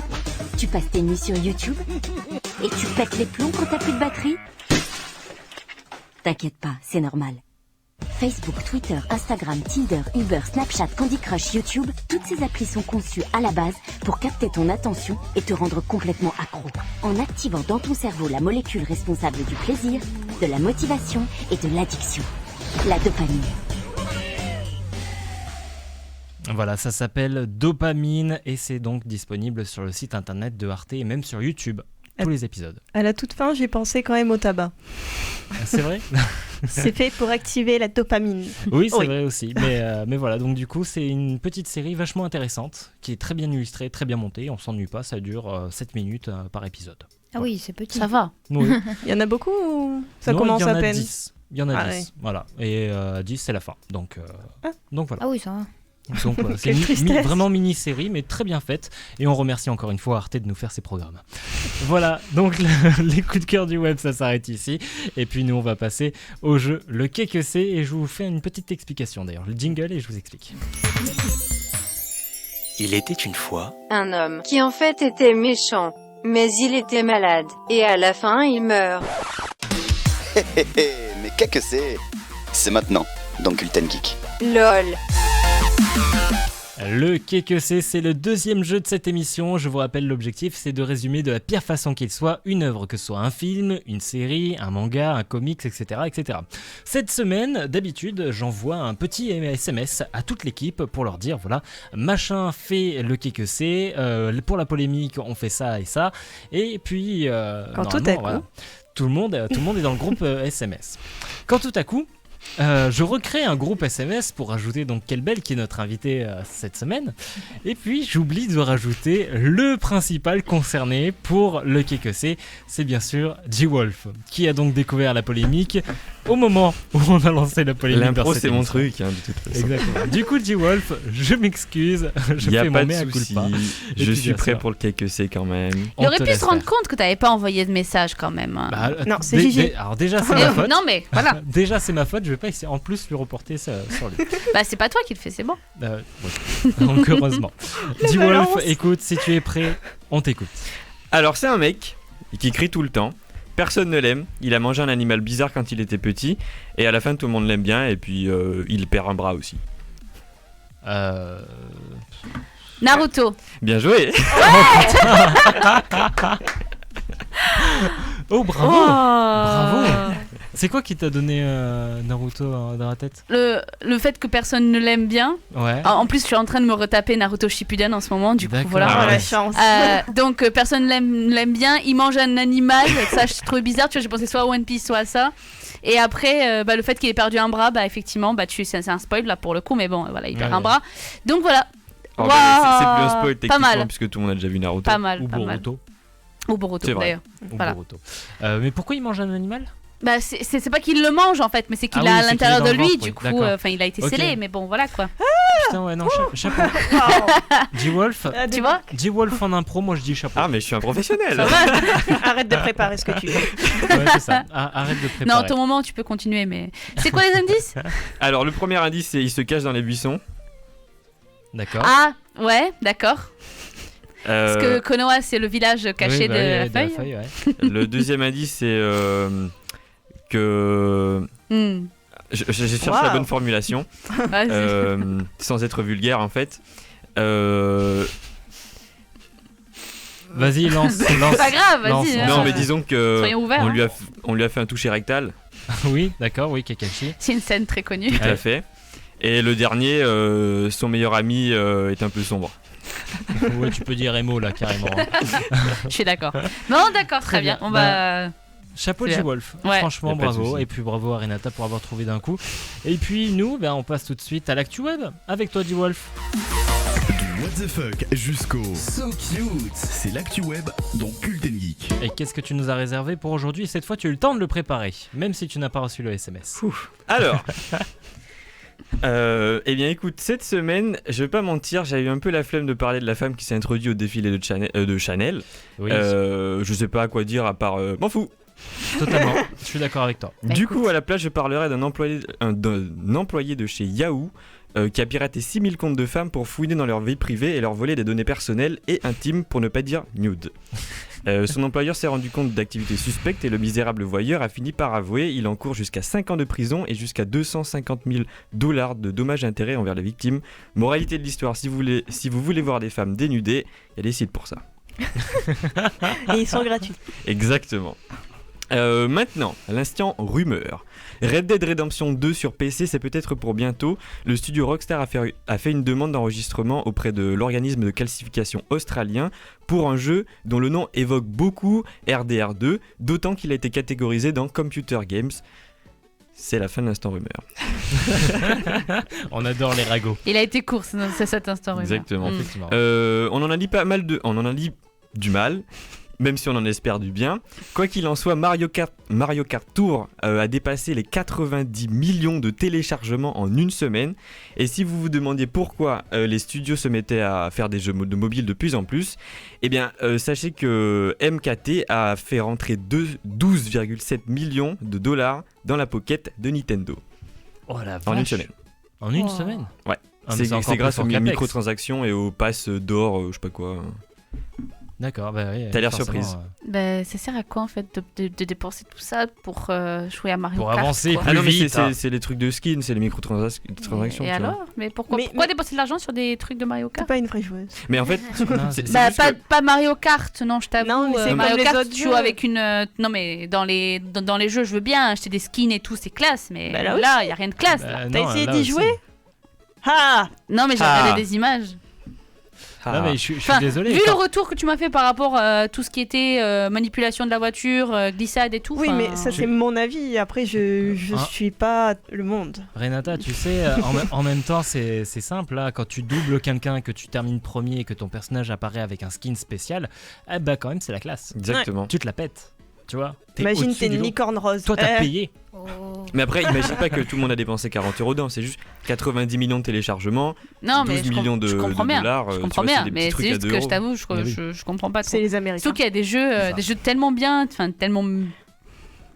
Tu passes tes nuits sur YouTube? Et tu pètes les plombs quand t'as plus de batterie? T'inquiète pas, c'est normal. Facebook, Twitter, Instagram, Tinder, Uber, Snapchat, Candy Crush, YouTube, toutes ces applis sont conçues à la base pour capter ton attention et te rendre complètement accro. En activant dans ton cerveau la molécule responsable du plaisir, de la motivation et de l'addiction. La dopamine. Voilà, ça s'appelle Dopamine et c'est donc disponible sur le site internet de Arte et même sur YouTube. Tous les épisodes. À la toute fin, j'ai pensé quand même au tabac. C'est vrai? C'est fait pour activer la dopamine. Oui, c'est vrai aussi. Mais voilà, donc du coup, c'est une petite série vachement intéressante qui est très bien illustrée, très bien montée. On s'ennuie pas, ça dure 7 minutes par épisode. Ah oui, c'est petit. Ça va. Oui. Il y en a beaucoup ou ça Non, commence à peine? Il y en a 10. Ouais. Voilà. Et 10, c'est la fin. Donc voilà. Ah oui, ça va. Donc, voilà, c'est vraiment mini-série, mais très bien faite. Et on remercie encore une fois Arte de nous faire ces programmes. Voilà, donc les coups de cœur du web, ça s'arrête ici. Et puis nous, on va passer au jeu Le Qu'est que c'est. Et je vous fais une petite explication d'ailleurs. Le jingle et je vous explique. Il était une fois un homme qui en fait était méchant, mais il était malade. Et à la fin, il meurt. Mais qu'est-ce que c'est? C'est maintenant, dans Culten Geek. LOL. Le Qu'est que c'est le deuxième jeu de cette émission. Je vous rappelle, l'objectif, c'est de résumer de la pire façon qu'il soit une œuvre, que ce soit un film, une série, un manga, un comics, etc. etc. Cette semaine, d'habitude, j'envoie un petit SMS à toute l'équipe pour leur dire, voilà, machin fait le Qu'est que c'est, pour la polémique, on fait ça et ça. Et puis, quand tout à coup, voilà, tout le monde est dans le groupe SMS. Quand tout à coup, je recrée un groupe SMS pour rajouter donc Kelbel qui est notre invité cette semaine, et puis j'oublie de rajouter le principal concerné pour le Qu'est que c'est bien sûr G-Wolf qui a donc découvert la polémique au moment où on a lancé la polémique. L'impro c'est mon truc, hein, de toute façon. Exactement. Du coup G-Wolf, je m'excuse, je fais mon mea culpa. Je suis prêt pour le Qu'est que c'est quand même. Il aurait pu se rendre compte que t'avais pas envoyé de message quand même. Bah, non, c'est Gigi. Alors déjà c'est ma faute. Non mais voilà. Déjà c'est ma faute, je vais pas essayer en plus lui reporter ça sur lui. Bah c'est pas toi qui le fais, c'est bon. Oui. Donc heureusement. G-Wolf, écoute, si tu es prêt, on t'écoute. Alors c'est un mec qui crie tout le temps. Personne ne l'aime, il a mangé un animal bizarre quand il était petit, et à la fin tout le monde l'aime bien, et puis il perd un bras aussi. Naruto. Bien joué. Oh bravo. Bravo. C'est quoi qui t'a donné Naruto dans la tête? Le fait que personne ne l'aime bien. Ouais. En plus, je suis en train de me retaper Naruto Shippuden en ce moment, du coup, voilà. Ah ouais. La chance. Donc, personne l'aime bien. Il mange un animal, ça, je trouve bizarre. Tu vois, j'ai pensé soit à One Piece, soit à ça. Et après, le fait qu'il ait perdu un bras, effectivement, c'est un spoil là pour le coup, mais bon, voilà, il perd un bras. Donc voilà. Oh, c'est plus un spoil pas techniquement, mal. puisque tout le monde a déjà vu Naruto. Pas mal, Ou pas mal. Boruto. Ou Boruto, d'ailleurs. Voilà. Boruto. Mais pourquoi il mange un animal? C'est pas qu'il le mange en fait, mais c'est qu'il Ah a oui, à c'est l'intérieur qu'il est de dans le lui, ventre, du oui. coup, D'accord. il a été Ok. scellé, mais bon, voilà quoi. Putain, ouais, non, chapeau. G-Wolf, Tu vois? G-Wolf en impro, moi je dis chapeau. Ah, mais je suis un professionnel. Arrête de préparer ce que tu veux. Ouais, c'est ça. Arrête de préparer. Non, à ton moment, tu peux continuer, mais. C'est quoi les indices? Alors, le premier indice, c'est il se cache dans les buissons. D'accord. Ah, ouais, d'accord. Parce que Konoha, c'est le village caché de la feuille. Ouais. Le deuxième indice, c'est que. Je cherche la bonne formulation. Sans être vulgaire, en fait. Vas-y, lance. C'est pas grave, vas-y. Non, mais disons que Soyons ouverts, on lui a fait un toucher rectal. Oui, d'accord, oui, Kakashi. C'est une scène très connue. Tout à fait. Et le dernier, son meilleur ami est un peu sombre. Ouais, tu peux dire Emo là, carrément. Je suis d'accord. Non, d'accord, très bien. On va. Chapeau de G-Wolf, Ouais. franchement bravo, et puis bravo à Renata pour avoir trouvé d'un coup. Et puis nous, on passe tout de suite à l'actu web avec toi G-Wolf. Du what the fuck jusqu'au so cute, c'est l'actu web dans Culten Geek. Et qu'est-ce que tu nous as réservé pour aujourd'hui? Cette fois tu as eu le temps de le préparer, même si tu n'as pas reçu le SMS. Alors, eh bien écoute, cette semaine, je vais pas mentir, j'avais eu un peu la flemme de parler de la femme qui s'est introduite au défilé de Chanel. Oui. Je sais pas à quoi dire à part m'en fous. Totalement, je suis d'accord avec toi. Du coup, à la place, je parlerai d'un employé de chez Yahoo qui a piraté 6000 comptes de femmes pour fouiner dans leur vie privée et leur voler des données personnelles et intimes, pour ne pas dire nude. Son employeur s'est rendu compte d'activités suspectes et le misérable voyeur a fini par avouer. Il encourt jusqu'à 5 ans de prison et jusqu'à $250 000 de dommages et intérêts envers les victimes. Moralité de l'histoire, si vous voulez voir des femmes dénudées, il y a des sites pour ça. Et ils sont gratuits. Exactement. Maintenant, à l'instant rumeur. Red Dead Redemption 2 sur PC, c'est peut-être pour bientôt. Le studio Rockstar a fait une demande d'enregistrement auprès de l'organisme de classification australien pour un jeu dont le nom évoque beaucoup RDR2, d'autant qu'il a été catégorisé dans Computer Games. C'est la fin de l'instant rumeur. On adore les ragots. Il a été court, c'est cet instant rumeur. Exactement. On en a dit pas mal on en a dit du mal. Même si on en espère du bien. Quoi qu'il en soit, Mario Kart Tour a dépassé les 90 millions de téléchargements en une semaine. Et si vous vous demandiez pourquoi les studios se mettaient à faire des jeux de mobile de plus en plus, eh bien, sachez que MKT a fait rentrer 12,7 millions de dollars dans la pocket de Nintendo. Oh la vache. En une semaine. En une semaine ? Ouais. Ah, c'est grâce aux microtransactions et aux passes d'or, je sais pas quoi. D'accord, bah oui. T'as l'air surprise. Bah, ça sert à quoi en fait de dépenser tout ça pour jouer à Mario pour Kart avancer quoi. plus vite. C'est les trucs de skins, c'est les microtransactions. Et alors ? Mais pourquoi dépenser de l'argent sur des trucs de Mario Kart ? T'es pas une vraie joueuse. Mais en fait, pas Mario Kart, non, je t'avoue. Non, mais c'est Mario comme Kart, les autres tu joues jeux. avec une. Non, mais dans les jeux, je veux bien acheter des skins et tout, c'est classe, mais Bah, là là, il y a rien de classe. Bah, là. non, T'as essayé là d'y aussi. jouer ? Ah ! Non, mais j'ai regardé des images. Non, mais je suis Enfin, désolé. Vu le retour que tu m'as fait par rapport à tout ce qui était manipulation de la voiture, glissade et tout. Oui, enfin, mais ça c'est mon avis. Après, je suis pas le monde. Renata, tu sais, en même temps, c'est simple. Là, quand tu doubles quelqu'un et que tu termines premier et que ton personnage apparaît avec un skin spécial, eh bah quand même, c'est la classe. Exactement. Tu te la pètes. Tu vois. Imagine, t'es une licorne rose. Toi, t'as payé. Mais après, imagine pas que tout le monde a dépensé 40 € dedans, c'est juste 90 millions de téléchargements, non, 12 mais millions de dollars. Je comprends bien, des mais petits trucs c'est à juste 2 que euros. je t'avoue, je comprends pas trop. C'est les Américains. Surtout qu'il y a des jeux tellement bien, enfin tellement.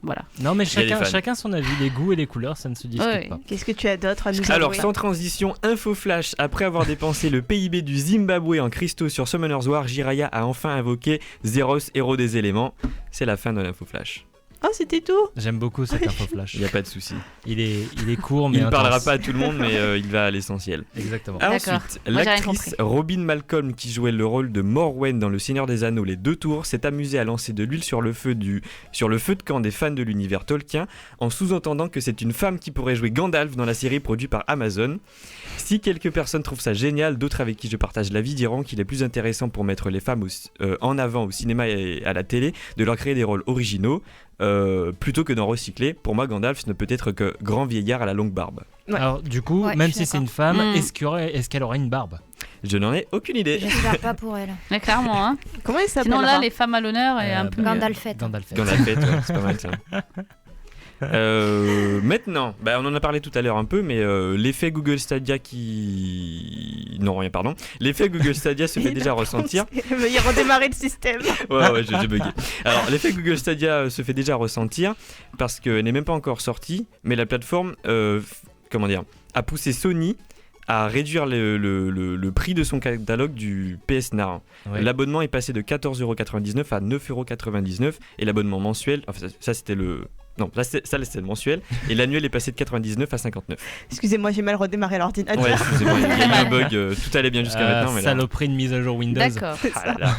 Voilà. Non, mais Il y a des fans. chacun son avis. Les goûts et les couleurs, ça ne se discute Ouais. pas. Qu'est-ce que tu as d'autre à nous Alors, avouer sans transition, info flash. Après avoir dépensé le PIB du Zimbabwe en cristaux sur Summoner's War, Jiraiya a enfin invoqué Zeros, héros des éléments. C'est la fin de l'info flash. Oh, c'était tout. J'aime beaucoup cette info flash. Il n'y a pas de souci. Il est court, mais Il ne parlera intense. pas à tout le monde, mais il va à l'essentiel. Exactement. D'accord. Ensuite, Moi, j'ai rien l'actrice compris. Robin Malcolm, qui jouait le rôle de Morwen dans Le Seigneur des Anneaux les 2 tours, s'est amusée à lancer de l'huile sur le feu de camp des fans de l'univers Tolkien, en sous-entendant que c'est une femme qui pourrait jouer Gandalf dans la série produite par Amazon. Si quelques personnes trouvent ça génial, d'autres avec qui je partage l'avis diront qu'il est plus intéressant pour mettre les femmes en avant au cinéma et à la télé, de leur créer des rôles originaux, plutôt que d'en recycler. Pour moi, Gandalf ne peut être que grand vieillard à la longue barbe. Ouais. Alors, du coup, Ouais, même je suis si c'est une d'accord. femme, est-ce qu'elle aurait une barbe ? Je n'en ai aucune idée. J'espère pas pour elle. Mais clairement, hein. Comment il s'appelle Sinon là, les femmes à l'honneur est un peu mieux. Gandalfette. Gandalfette. Gandalfette, ouais, c'est pas mal ça. Maintenant, on en a parlé tout à l'heure un peu, mais l'effet Google Stadia l'effet Google Stadia se fait déjà ressentir. Veuillez redémarrer le système. Ouais, j'ai bugué. Alors, l'effet Google Stadia se fait déjà ressentir parce qu'elle n'est même pas encore sortie, mais la plateforme, a poussé Sony à réduire le prix de son catalogue du PS Now. Ouais. L'abonnement est passé de 14,99 € à 9,99 € et l'abonnement mensuel, enfin ça c'était le... Non, là c'était le mensuel et l'annuel est passé de 99 à 59. Excusez-moi, j'ai mal redémarré l'ordinateur. Ouais, excusez-moi, il y a eu un bug, tout allait bien jusqu'à maintenant. Mais là... Saloperie de mise à jour Windows. D'accord. Ah là là.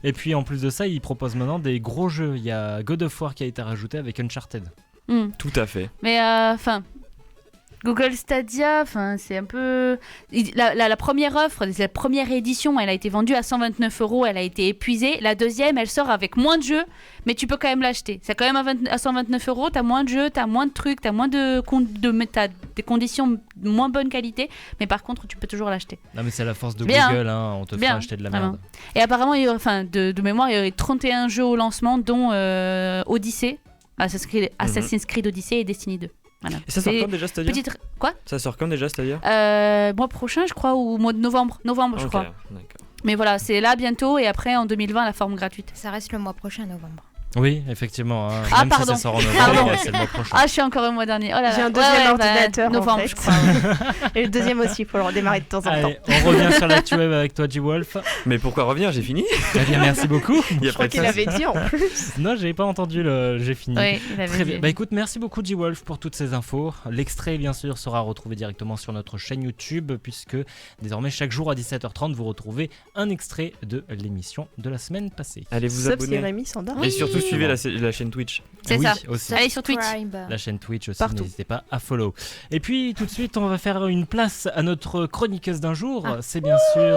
Et puis en plus de ça, ils proposent maintenant des gros jeux. Il y a God of War qui a été rajouté avec Uncharted. Tout à fait. Mais enfin, Google Stadia, c'est un peu la première offre, la première édition, elle a été vendue à 129 €, elle a été épuisée. La deuxième, elle sort avec moins de jeux, mais tu peux quand même l'acheter. C'est quand même à 129 €, t'as moins de jeux, t'as moins de trucs, t'as moins t'as des conditions de moins bonne qualité, mais par contre, tu peux toujours l'acheter. Non mais c'est la force de Bien. Google, hein, on te Bien, fera acheter de la vraiment. merde. Et apparemment, il y aurait, de mémoire, il y aurait 31 jeux au lancement, dont Odyssey, Assassin's Creed Odyssey et Destiny 2. Voilà. Et ça sort quand déjà, c'est-à-dire Quoi Ça sort quand déjà, c'est-à-dire mois prochain, je crois, ou mois de novembre, je crois. D'accord. Mais voilà, c'est là bientôt et après en 2020 la forme gratuite. Ça reste le mois prochain, novembre. Oui, effectivement. Hein. Ah, Même pardon. si ça sort en Pardon. novembre, c'est le mois prochain. Ah, je suis encore au mois dernier. Oh là là. J'ai un deuxième ordinateur novembre, en fait. je crois. Ouais. Et le deuxième aussi, il faut le redémarrer de temps en temps. Allez, on revient sur l'actu web avec toi, G-Wolf. Mais pourquoi revenir? J'ai fini. Eh bien, merci beaucoup. Il y a Je crois pas de qu'il ça. avait dit en plus. Non, j'avais pas entendu le j'ai fini. Oui, il avait Très dit. bien. Bah écoute, merci beaucoup G-Wolf pour toutes ces infos. L'extrait, bien sûr, sera retrouvé directement sur notre chaîne YouTube, puisque désormais, chaque jour à 17h30, vous retrouvez un extrait de l'émission de la semaine passée. Allez vous Sauf si abonner. Rémi s'endort. Et surtout suivez la chaîne Twitch. C'est Oui, ça. aussi. Allez sur Twitch. La chaîne Twitch aussi, Partout. n'hésitez pas à follow. Et puis tout de suite, on va faire une place à notre chroniqueuse d'un jour. C'est bien sûr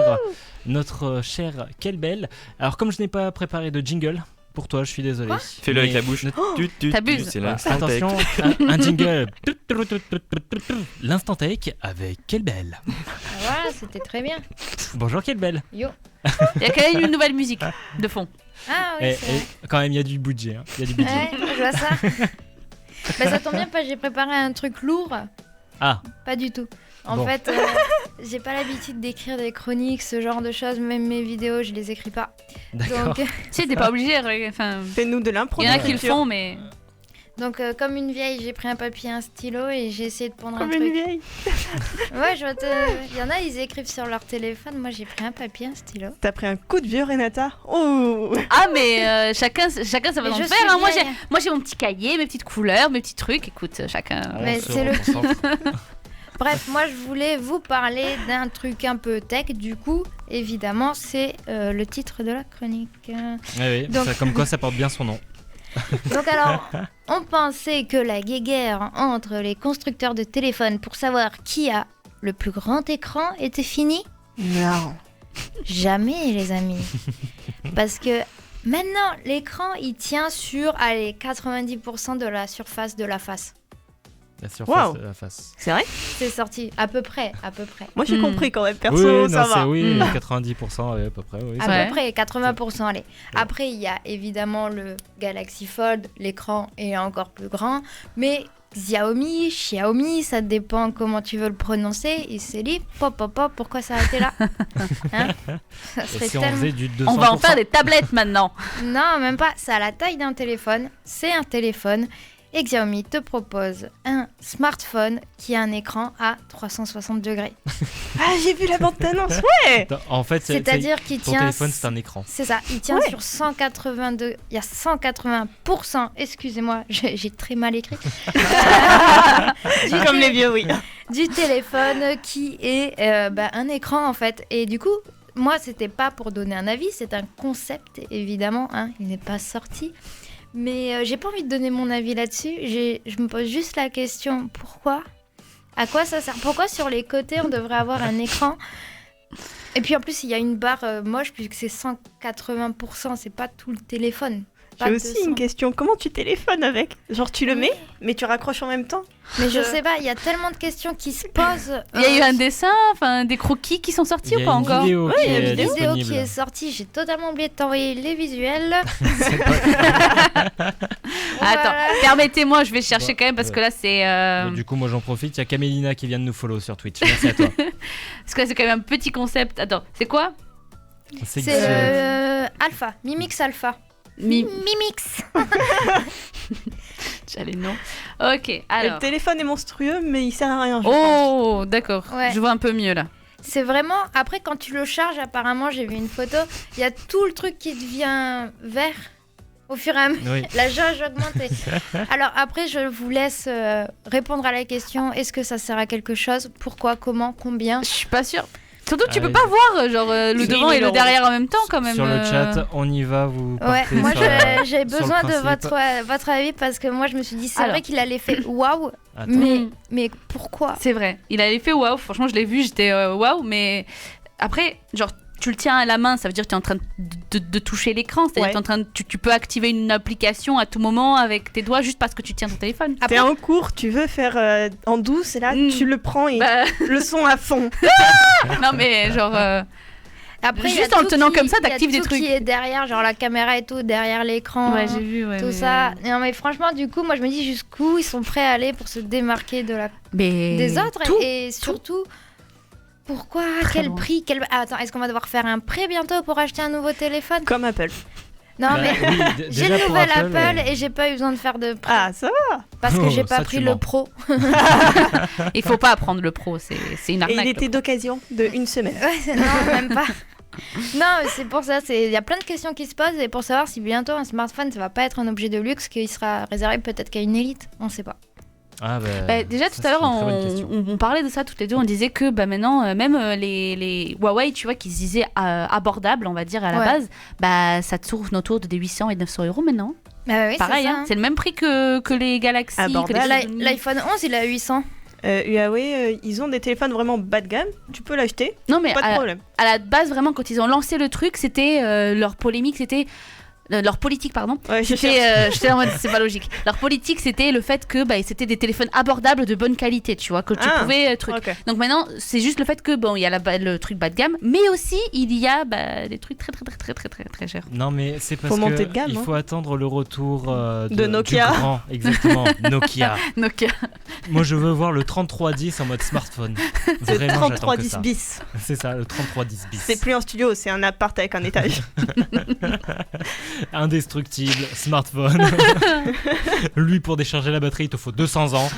notre chère Kelbel. Alors comme je n'ai pas préparé de jingle, pour toi, je suis désolé. Fais-le avec Mais- la bouche. T'abuses. C'est l'instant Attention, tech. un jingle. L'instant tech avec Kelbel. Voilà, c'était très bien. Bonjour Kelbel. Yo. Il y a quand même une nouvelle musique de fond. Ah oui, Et, c'est vrai. quand même, il y a du budget. Hein. Il y a du budget. Ouais, je vois ça. Bah, ça tombe bien parce que j'ai préparé un truc lourd. Ah, Pas du tout. En Bon. fait, j'ai pas l'habitude d'écrire des chroniques, ce genre de choses. Même mes vidéos, je les écris pas. d'accord. Donc, Tu sais, t'es pas obligé. Enfin, Fais-nous de l'impro. il y en a qui le font, mais. comme une vieille, j'ai pris un papier, un stylo et j'ai essayé de prendre Comme un une truc. vieille. Ouais, il y en a, ils écrivent sur leur téléphone. Moi, j'ai pris un papier, un stylo. T'as pris un coup de vieux, Renata. Oh. Ah, mais chacun sa Mais façon de je faire. suis Hein. vieille. Moi, j'ai mon petit cahier, mes petites couleurs, mes petits trucs. Écoute, chacun. Mais c'est le- Bref, moi, je voulais vous parler d'un truc un peu tech. Du coup, évidemment, c'est le titre de la chronique. Oui, Donc- ça, comme quoi ça porte bien son nom. Donc alors, on pensait que la guéguerre entre les constructeurs de téléphones pour savoir qui a le plus grand écran était finie. Non. Jamais, les amis. Parce que maintenant, l'écran, il tient sur 90% de la surface de la face. La surface Waouh. de la face. C'est vrai? C'est sorti à peu près. Moi, j'ai compris quand même. Perso, oui, ça non, c'est va. oui, 90% oui, à peu près. Oui, À c'est Ouais. peu près 80%, allez. Après, il y a évidemment le Galaxy Fold, l'écran est encore plus grand, mais Xiaomi, ça dépend comment tu veux le prononcer, il s'est dit, pop, pourquoi s'arrêter là? Hein, ça Et serait si on tellement... faisait du 200%. On va en faire des tablettes maintenant. Non, même pas, c'est à la taille d'un téléphone, c'est un téléphone, et Xiaomi te propose un smartphone qui a un écran à 360 degrés. Ah, j'ai vu la bande-annonce. Ouais. En fait, C'est-à-dire qu'il ton tient... téléphone, c'est un écran. C'est ça, il tient Ouais. sur 182, il y a 180%, excusez-moi, j'ai très mal écrit, Comme les vieux, oui. du téléphone qui est un écran en fait. Et du coup, moi, c'était pas pour donner un avis, c'est un concept évidemment, hein, il n'est pas sorti. Mais j'ai pas envie de donner mon avis là-dessus, je me pose juste la question, pourquoi? À quoi ça sert? Pourquoi sur les côtés on devrait avoir un écran? Et puis en plus, il y a une barre moche puisque c'est 180%, c'est pas tout le téléphone. Pas J'ai aussi 200. une question. Comment tu téléphones avec? Genre, tu le mets, mais tu raccroches en même temps? Mais je sais pas, il y a tellement de questions qui se posent. Il y a eu un dessin, enfin des croquis qui sont sortis Il ou y a pas une encore? vidéo Oui, qui il y a est une vidéo disponible. qui est sortie, j'ai totalement oublié de t'envoyer les visuels. Attends, permettez-moi, je vais chercher quand même parce que là c'est. Et du coup, moi j'en profite. Il y a Camélina qui vient de nous follow sur Twitch. Merci à toi. Parce que là c'est quand même un petit concept. Attends, c'est quoi? C'est que- Alpha, Mimix Alpha. Mi- Mimix. J'allais non. Ok, Le alors. téléphone est monstrueux, mais il sert à rien. je pense. Oh, d'accord. Ouais. Je vois un peu mieux là. C'est vraiment, après quand tu le charges, apparemment, j'ai vu une photo, il y a tout le truc qui devient vert au fur et à mesure. Oui. La jauge augmente. Alors après, je vous laisse répondre à la question, est-ce que ça sert à quelque chose? Pourquoi? Comment? Combien? Je suis pas sûre. Surtout, tu Ah peux oui. pas voir le Oui, devant mais et le non. derrière en même temps quand même. Sur le chat, on y va. Vous Ouais, partez moi sur j'ai sur besoin le de principe. votre avis parce que moi je me suis dit c'est Alors. vrai qu'il a l'effet waouh, Attends. mais pourquoi? C'est vrai. Il a l'effet waouh. Franchement, je l'ai vu, j'étais waouh. Mais après, genre, tu le tiens à la main, ça veut dire que tu es en train de toucher l'écran. C'est-à-dire Ouais. que t'es en train tu peux activer une application à tout moment avec tes doigts juste parce que tu tiens ton téléphone. T'es en cours, tu veux faire en douce, et là, tu le prends et Bah, le son à fond. non, mais genre. Après, il y a Juste en le tout tenant qui- comme ça, il y a t'actives des tout trucs. qui est derrière, genre la caméra et tout, derrière l'écran. Ouais, j'ai vu. Ouais, tout mais- ça. Non, mais franchement, du coup, moi je me dis jusqu'où ils sont prêts à aller pour se démarquer de Mais des autres tout. et surtout. Pourquoi? Très Quel loin. prix? Ah, attends, est-ce qu'on va devoir faire un prêt bientôt pour acheter un nouveau téléphone? Comme Apple. Non, Bah, mais oui, j'ai déjà le pour nouvel Apple, Apple et j'ai pas eu besoin de faire de prêt. Ah, ça va. Parce que j'ai Oh, ça, pas tu pris mens. le pro. Il faut pas prendre le pro, c'est une Et arnaque. il le était d'occasion de une semaine. Ouais, non, même pas. Non, c'est pour ça. Il y a plein de questions qui se posent et pour savoir si bientôt un smartphone, ça va pas être un objet de luxe, qu'il sera réservé peut-être qu'à une élite. On sait pas. Ah, bah, Bah, déjà ça, tout à l'heure c'est une très bonne question. on parlait de ça toutes les deux, on disait que bah, maintenant même les Huawei tu vois qui se disaient abordables on va dire à la Ouais. base, bah ça tourne autour de des 800 et 900 euros maintenant. Oui, Pareil, c'est ça, hein, c'est le même prix que les Galaxy, que les Abordable. Xiaomi. L'iPhone 11, il est à 800. Huawei, ils ont des téléphones vraiment bas de gamme. Tu peux l'acheter, Non mais pas de problème. à la base vraiment quand ils ont lancé le truc c'était leur polémique c'était leur politique pardon Ouais, je j'étais en mode c'est pas logique, leur politique c'était le fait que bah, c'était des téléphones abordables de bonne qualité tu vois que tu pouvais truc. Ok. Donc maintenant c'est juste le fait que bon il y a le truc bas de gamme mais aussi il y a bah, des trucs très chers. Non, mais c'est parce Faut monter que de gamme, il hein. faut attendre le retour De Nokia. du grand, exactement, Nokia. Donc Moi, je veux voir le 3310 en mode smartphone. Le Vraiment, j'attends que 3310 ça. bis. C'est ça, le 3310 bis. C'est plus un studio, c'est un appart avec un étage. Indestructible, smartphone. Lui, pour décharger la batterie, il te faut 200 ans.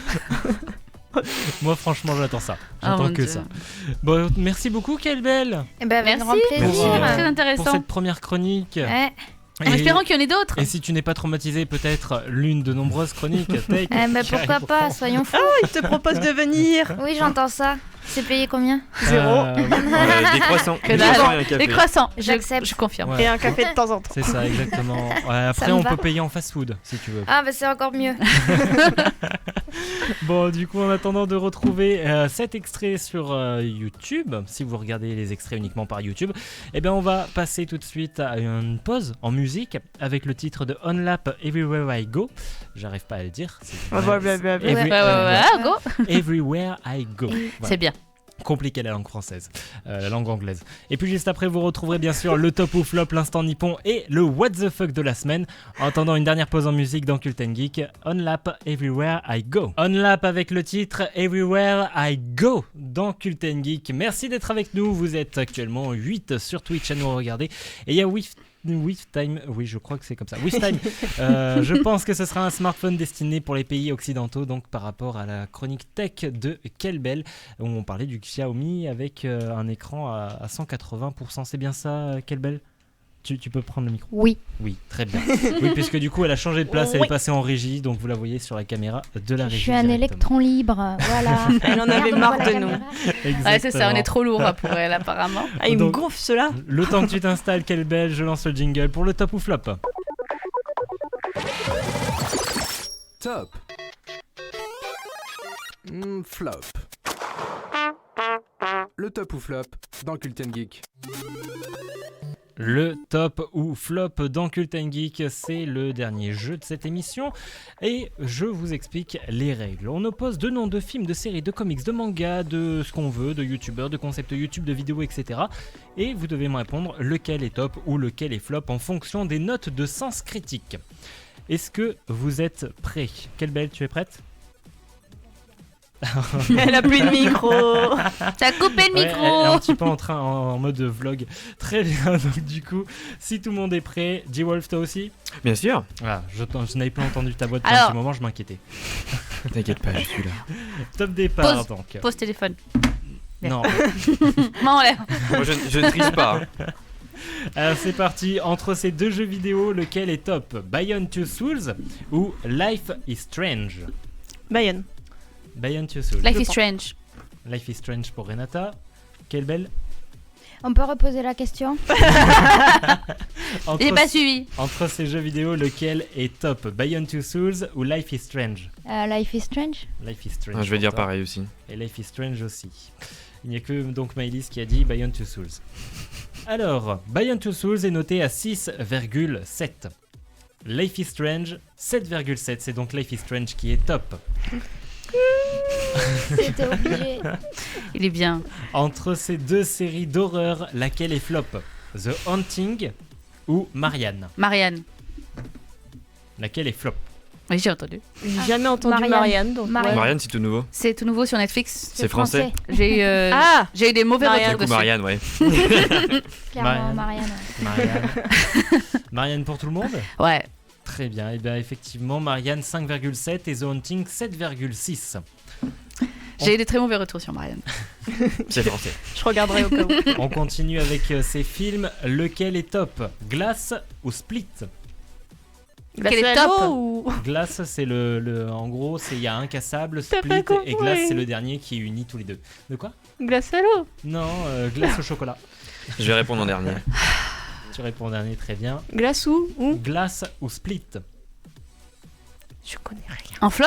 Moi, franchement, j'attends ça. J'attends mon que Dieu. ça. Bon, merci beaucoup, quelle belle. Eh ben, avec Merci. grand plaisir. Très pour intéressant. cette première chronique. Ouais. En espérant qu'il y en ait d'autres. Et si tu n'es pas traumatisé, peut-être l'une de nombreuses chroniques. Take, Eh ben, pourquoi pas, soyons fous. Il te propose de venir. Oui, j'entends ça. C'est payé combien? Zéro. Des croissants. Que Des dalle. croissants et un café. Les croissants, J'accepte. je confirme. Ouais. Et un café de temps en temps. C'est ça, exactement. Ouais, après, me on va. peut payer en fast-food, si tu veux. Ah, bah c'est encore mieux. Bon, du coup, en attendant de retrouver cet extrait sur YouTube, si vous regardez les extraits uniquement par YouTube, eh bien, on va passer tout de suite à une pause en musique avec le titre de Unlap Everywhere I Go. J'arrive pas à le dire. c'est Blablabla. Go. Everywhere I Go. Voilà. C'est bien. Compliqué la langue française, la langue anglaise. Et puis juste après, vous retrouverez bien sûr le top ou flop, l'instant nippon et le what the fuck de la semaine. En attendant une dernière pause en musique dans Cult & Geek, Unlap Everywhere I Go. Unlap avec le titre Everywhere I Go dans Cult & Geek. Merci d'être avec nous, vous êtes actuellement 8 sur Twitch à nous regarder. Et il y a WeaveTime, oui je crois que c'est comme ça, WeaveTime, je pense que ce sera un smartphone destiné pour les pays occidentaux, donc par rapport à la chronique tech de Kelbel, où on parlait du Xiaomi avec un écran à 180%, c'est bien ça Kelbel ? Tu peux prendre le micro ? Oui. Oui, très bien. Oui, puisque du coup elle a changé de place, elle est passée en régie, donc vous la voyez sur la caméra de la régie. Je suis un directement. électron libre, voilà. Elle en avait marre de nous. Ouais, c'est ça, on est trop lourd pour elle apparemment. Ah, il me Donc- gonfle cela. Le temps que tu t'installes, Kelbel, je lance le jingle pour le top ou flop. Top. Flop. Le top ou flop dans Cult & Geek. Le top ou flop dans Cult & Geek, c'est le dernier jeu de cette émission et je vous explique les règles. On oppose deux noms de films, de séries, de comics, de mangas, de ce qu'on veut, de youtubeurs, de concepts YouTube, de vidéos, etc. Et vous devez me répondre lequel est top ou lequel est flop en fonction des notes de sens critique. Est-ce que vous êtes prêts ? Kelbel, tu es prête ? Elle a plus de micro. T'as coupé le Ouais, micro. elle est un petit peu en mode vlog. Très bien, donc du coup, si tout le monde est prêt, G-Wolf, toi aussi ? Bien sûr. Ah, je n'avais pas entendu ta voix depuis un Alors- petit moment, je m'inquiétais. T'inquiète pas, je suis là. Top départ, Pause. donc. Pose téléphone. Non. Main en l'air. Moi, je ne triche pas. hein. Alors c'est parti, entre ces deux jeux vidéo, lequel est top ? Beyond Two Souls ou Life is Strange ? Bayonne. Beyond Two Souls. Life is Strange. Life is Strange pour Renata. Quelle belle. On peut reposer la question? J'ai pas suivi. Entre ces jeux vidéo, lequel est top ? Beyond Two Souls ou Life is Strange ? Life is Strange? Life is Strange. Ah, je vais pour dire toi. pareil aussi. Et Life is Strange aussi. Il n'y a que donc Maëlys qui a dit Beyond Two Souls. Alors, Beyond Two Souls est noté à 6,7. Life is Strange, 7,7. C'est donc Life is Strange qui est top. C'était obligé. Il est bien. Entre ces deux séries d'horreur, laquelle est flop ? The Haunting ou Marianne ? Marianne. Laquelle est flop ? Oui, j'ai entendu. J'ai jamais entendu Marianne. Donc Marianne, c'est tout nouveau. C'est tout nouveau sur Netflix. C'est français. J'ai eu des mauvais Marianne. retours Du coup, dessus. Marianne, ouais. Clairement, Marianne. Ouais. Marianne pour tout le monde. Ouais. Très bien. Et bien effectivement, Marianne 5,7 et The Haunting 7,6. J'ai eu des très mauvais retours sur Marianne. C'est français. Je regarderai au cas où. On continue avec ces films. Lequel est top? Glass ou Split? Quel est top ou... Glass, c'est en gros, il y a Incassable, T'as Split pas et compris. Glass, c'est le dernier qui unit tous les deux. De quoi? Glace à l'eau. Non, Glace au chocolat. Je vais répondre en dernier. Tu réponds en dernier, très bien. Glace ou Glass ou Split? Je connais rien. En flop?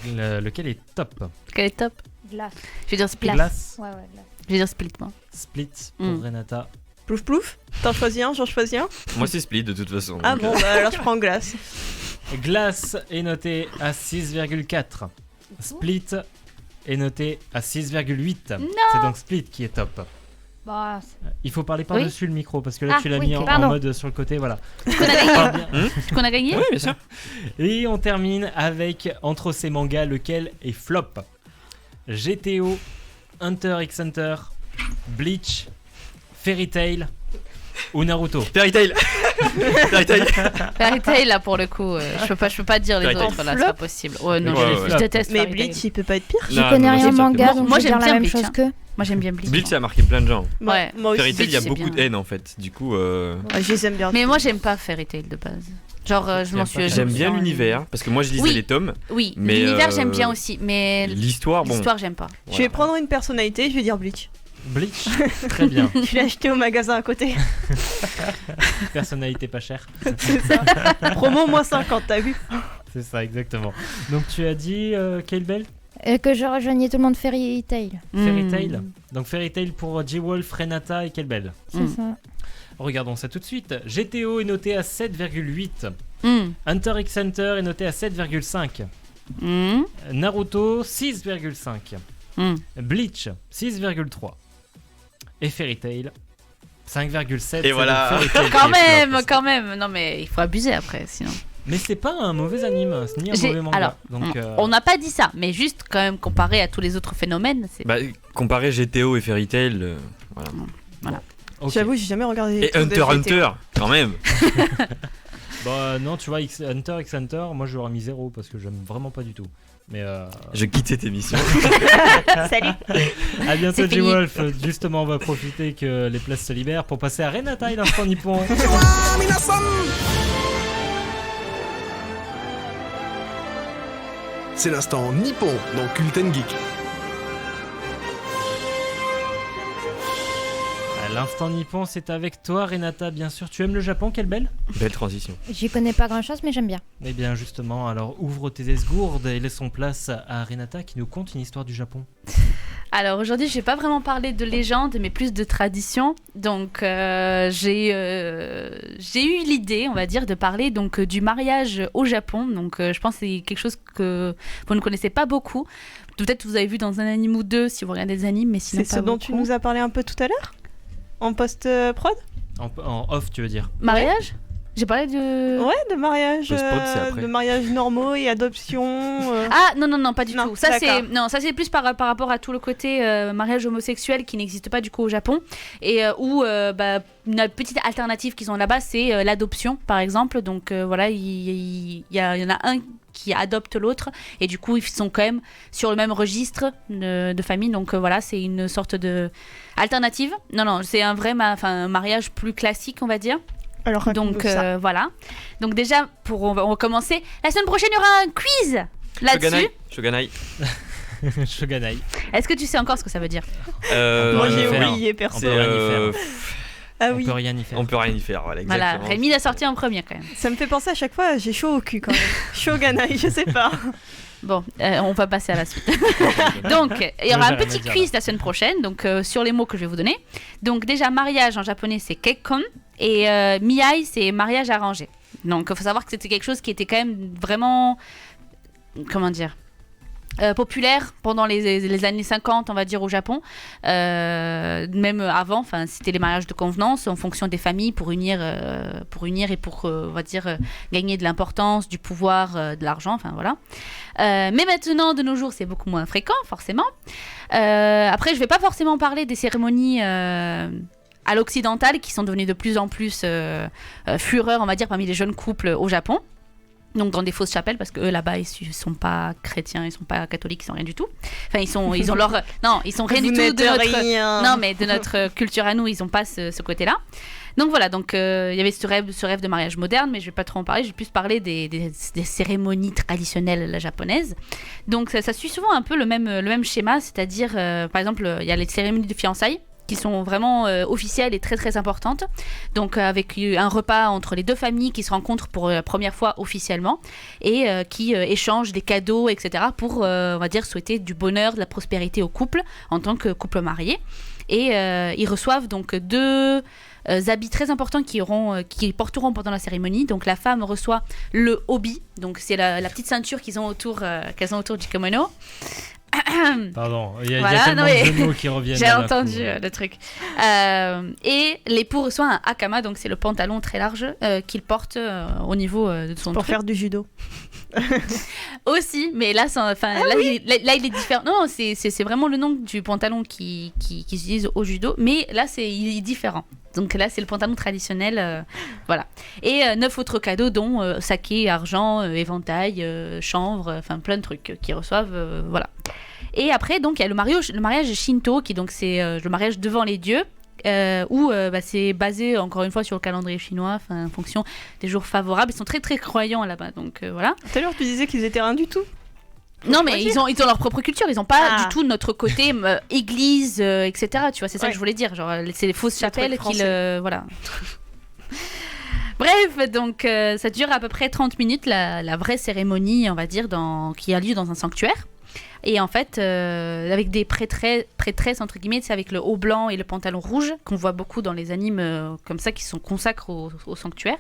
Lequel est top? Quel est top? Glace. Je vais dire Split. Glace. Ouais, glace. Je vais dire Split, moi. Split pour Renata. Plouf plouf. T'en choisis un, j'en choisis un. Moi, c'est Split de toute façon. Ah donc, bon, bah alors je prends glace. Glace est noté à 6,4. Split est noté à 6,8. C'est donc Split qui est top. Bah, Il faut parler par-dessus le micro parce que là Ah, tu l'as oui, mis en pardon. mode sur le côté, voilà. Qu'on a gagné. Qu'on a gagné. Oui, bien sûr. Et on termine avec entre ces mangas lequel est flop. GTO, Hunter x Hunter, Bleach, Fairy Tail ou Naruto. Fairy Tail. Fairy Tail. Fairy Tail, là, pour le coup, je peux pas dire les Fairy Tail. autres, là, c'est pas possible. Ouais, non, Ouais, je ouais. déteste Mais Fairy Bleach, Tail. il peut pas être pire. J'y Non, connais mais rien en c'est sûr que- manga, donc Moi, je vais j'aime dire bien la même Bleach, chose que. Moi, j'aime bien Bleach. Bleach, ça a marqué plein de gens. Ouais. Moi aussi. Fairy Tail, il y a c'est beaucoup bien. de haine en fait. Du coup, Ouais, je les aime bien. Mais moi, j'aime pas Fairy Tail de base. Genre, je m'en suis. j'aime bien l'univers parce que moi je lisais Oui. les tomes. Oui, Mais, l'univers, j'aime bien aussi, mais L'histoire, bon. l'histoire, j'aime pas. Je vais prendre une personnalité, je vais dire Bleach. Bleach, très bien. Je l'ai acheté au magasin à côté. Personnalité pas chère. C'est ça. Promo moins 50, t'as vu? C'est ça, exactement. Donc tu as dit quelle belle Que je rejoignais tout le monde Fairy Tail. Fairy Tail. Donc Fairy Tail pour G-Wolf, Renata et quelle belle. C'est ça. Regardons ça tout de suite. GTO est noté à 7,8. Mm. Hunter x Hunter est noté à 7,5. Mm. Naruto 6,5. Mm. Bleach 6,3. Et Fairy Tail 5,7. Et C'est voilà. donc Fairy Tail Quand qui est flop. même, quand même. Non, mais il faut abuser après, sinon. Mais c'est pas un mauvais anime, ni un mauvais manga. Alors, Donc, on n'a pas dit ça, mais juste quand même comparé à tous les autres phénomènes, c'est. Bah, comparer GTO et Fairy Tail, voilà. Voilà. ok. J'avoue, j'ai jamais regardé. Et Hunter Hunter, quand même. Bah non, tu vois, Hunter x Hunter, moi je leur ai mis 0 parce que j'aime vraiment pas du tout. Mais Je quitte cette émission. Salut. à bientôt C'est fini. J-Wolf. Justement, on va profiter que les places se libèrent pour passer à Renata et l'instant nippon. C'est l'instant nippon dans Kulten Geek. L'instant nippon, c'est avec toi, Renata. Bien sûr, tu aimes le Japon, quelle belle. Belle transition. J'y connais pas grand chose, mais j'aime bien. Eh bien, justement, alors ouvre tes esgourdes et laissons place à Renata qui nous conte une histoire du Japon. Alors aujourd'hui, je vais pas vraiment parler de légende, mais plus de tradition. Donc j'ai eu l'idée, on va dire, de parler donc du mariage au Japon. Donc je pense que c'est quelque chose que vous ne connaissez pas beaucoup. Peut-être que vous avez vu dans un anime ou deux si vous regardez des animes, mais sinon C'est pas ce dont tu beaucoup. nous as parlé un peu tout à l'heure? En post-prod? En off, tu veux dire. Mariage. J'ai parlé de. Ouais, de mariage, Post-prod, c'est après. de mariage normaux et adoption. Ah non, pas du Non, tout. Ça d'accord. c'est plus par rapport à tout le côté mariage homosexuel qui n'existe pas du coup au Japon et où une petite alternative qu'ils ont là-bas, c'est l'adoption par exemple. Donc voilà, il y en a un qui adopte l'autre et du coup ils sont quand même sur le même registre de famille. Donc voilà, c'est une sorte de alternative. Non, c'est un vrai un mariage plus classique, on va dire. Alors, Donc voilà. Donc déjà, on va commencer. La semaine prochaine, il y aura un quiz là-dessus. Shoganai. Shoganai. Est-ce que tu sais encore ce que ça veut dire? Moi j'ai faire. oublié On perso. peut rien y faire. Ah On oui. peut rien y faire. On peut rien y faire, voilà, Voilà, exactement. Rémi l'a sorti en premier quand même. Ça me fait penser à chaque fois, j'ai chaud au cul quand même. Shoganai, je sais pas. Bon, on va passer à la suite. Donc, il y aura un J'ai rien petit à dire, quiz la semaine prochaine, donc sur les mots que je vais vous donner. Donc déjà, mariage en japonais, c'est kekkon, et miai, c'est mariage arrangé. Donc, il faut savoir que c'était quelque chose qui était quand même vraiment, comment dire, populaire pendant les années 50, on va dire, au Japon. Même avant, c'était les mariages de convenance en fonction des familles pour unir et pour, on va dire, gagner de l'importance, du pouvoir, de l'argent, voilà. Mais maintenant, de nos jours, c'est beaucoup moins fréquent, forcément. Après, je ne vais pas forcément parler des cérémonies à l'occidental qui sont devenues de plus en plus fureur, on va dire, parmi les jeunes couples au Japon. Donc dans des fausses chapelles, parce qu'eux là-bas ils sont pas chrétiens, ils sont pas catholiques, ils sont rien du tout. Enfin ils ont leur ils sont rien du tout de de notre culture à nous, ils ont pas ce côté-là. Donc voilà, il y avait ce rêve de mariage moderne, mais je vais pas trop en parler, je vais plus parler des cérémonies traditionnelles japonaises. Donc ça suit souvent un peu le même schéma, c'est-à-dire par exemple, il y a les cérémonies de fiançailles qui sont vraiment officielles et très très importantes. Donc avec un repas entre les deux familles qui se rencontrent pour la première fois officiellement et qui échangent des cadeaux, etc. pour, on va dire, souhaiter du bonheur, de la prospérité au couple en tant que couple marié. Et ils reçoivent donc deux habits très importants qui porteront pendant la cérémonie. Donc la femme reçoit le obi, donc c'est la petite ceinture qu'elles ont autour du kimono. Pardon, il y a tellement de mots qui reviennent. J'ai entendu le truc. Et l'époux reçoit un hakama, donc c'est le pantalon très large qu'il porte au niveau de son pour faire du judo. Aussi, mais là, il est différent. Non, c'est vraiment le nom du pantalon qui s'utilise au judo, mais là, il est différent. Donc là, c'est le pantalon traditionnel, voilà. Et 9 autres cadeaux, dont saké, argent, éventail, chanvre, plein de trucs qu'ils reçoivent, voilà. Et après, donc, il y a le mariage Shinto, qui donc c'est le mariage devant les dieux, où c'est basé encore une fois sur le calendrier chinois, en fonction des jours favorables. Ils sont très très croyants là-bas, donc voilà. Tout à l'heure, tu disais qu'ils étaient rien du tout. Non, mais ils ont leur propre culture, ils n'ont pas du tout notre côté église, etc. Tu vois, c'est ça que je voulais dire. Genre, c'est les fausses chapelles qui voilà. Bref, donc ça dure à peu près 30 minutes, la vraie cérémonie, on va dire, qui a lieu dans un sanctuaire. Et en fait, avec des prêtresses, entre guillemets, c'est avec le haut blanc et le pantalon rouge, qu'on voit beaucoup dans les animes comme ça, qui sont consacrés au sanctuaire.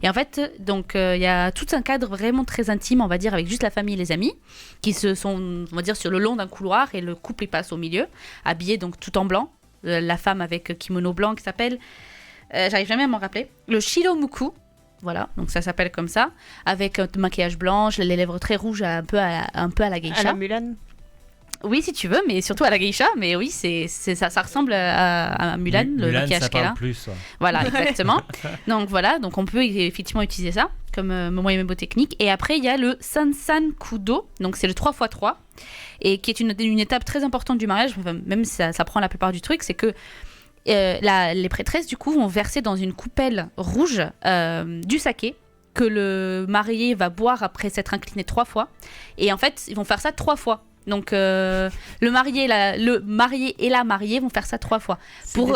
Et en fait, donc, il y a tout un cadre vraiment très intime, on va dire, avec juste la famille et les amis, qui se sont, on va dire, sur le long d'un couloir, et le couple, il passe au milieu, habillé donc tout en blanc. La femme avec kimono blanc qui s'appelle, j'arrive jamais à m'en rappeler, le shiromuku. Voilà, donc ça s'appelle comme ça, avec un maquillage blanc, les lèvres très rouges, un peu à la geisha. À la Mulan. Oui, si tu veux, mais surtout à la geisha. Mais oui, ça ressemble à Mulan, le maquillage qu'elle a. Plus, ouais. Voilà, exactement. Donc voilà, donc on peut effectivement utiliser ça comme moyen mémotechnique. Et après, il y a le Sansan Kudo, donc c'est le 3x3, et qui est une étape très importante du mariage, même si ça prend la plupart du truc, c'est que les prêtresses, du coup, vont verser dans une coupelle rouge du saké que le marié va boire après s'être incliné 3 fois. Et en fait, ils vont faire ça 3 fois. Donc, le marié et la mariée vont faire ça 3 fois. Pour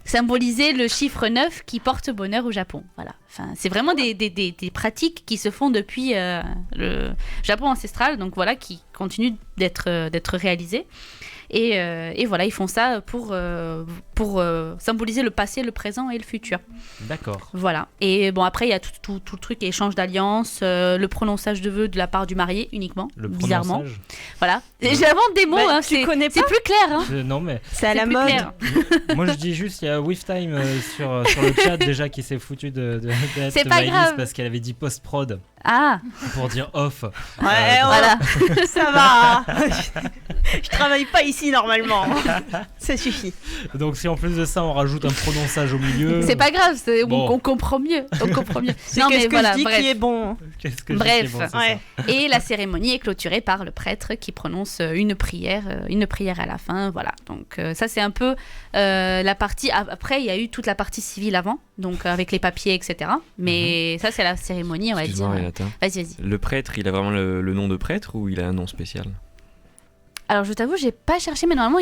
symboliser le chiffre 9 qui porte bonheur au Japon. Voilà. Enfin, c'est vraiment des pratiques qui se font depuis le Japon ancestral, donc voilà, qui continuent d'être réalisées. Et voilà, ils font ça pour symboliser le passé, le présent et le futur. D'accord. Voilà. Et bon, après, il y a tout le truc, échange d'alliance, le prononçage de vœux de la part du marié uniquement, bizarrement. Voilà. J'invente des mots, tu connais pas ? C'est plus clair. Hein. Non, mais c'est à la mode. Moi, je dis juste, il y a WeFtime sur le chat déjà qui s'est foutu de c'est pas grave. parce qu'elle avait dit post-prod. Ah. Pour dire off. Voilà. Ça va. Je travaille pas ici normalement. Ça suffit. Donc si en plus de ça on rajoute un prononçage au milieu. C'est pas grave, on comprend mieux. C'est qu'est-ce que je dis qui est bon. Bref. Et la cérémonie est clôturée par le prêtre qui prononce une prière à la fin. Voilà. Donc ça c'est un peu la partie. Après il y a eu toute la partie civile avant, donc avec les papiers, etc. Mais ça c'est la cérémonie, on va dire. Vas-y. Le prêtre, il a vraiment le nom de prêtre ou il a un nom spécial ? Alors je t'avoue, j'ai pas cherché, mais normalement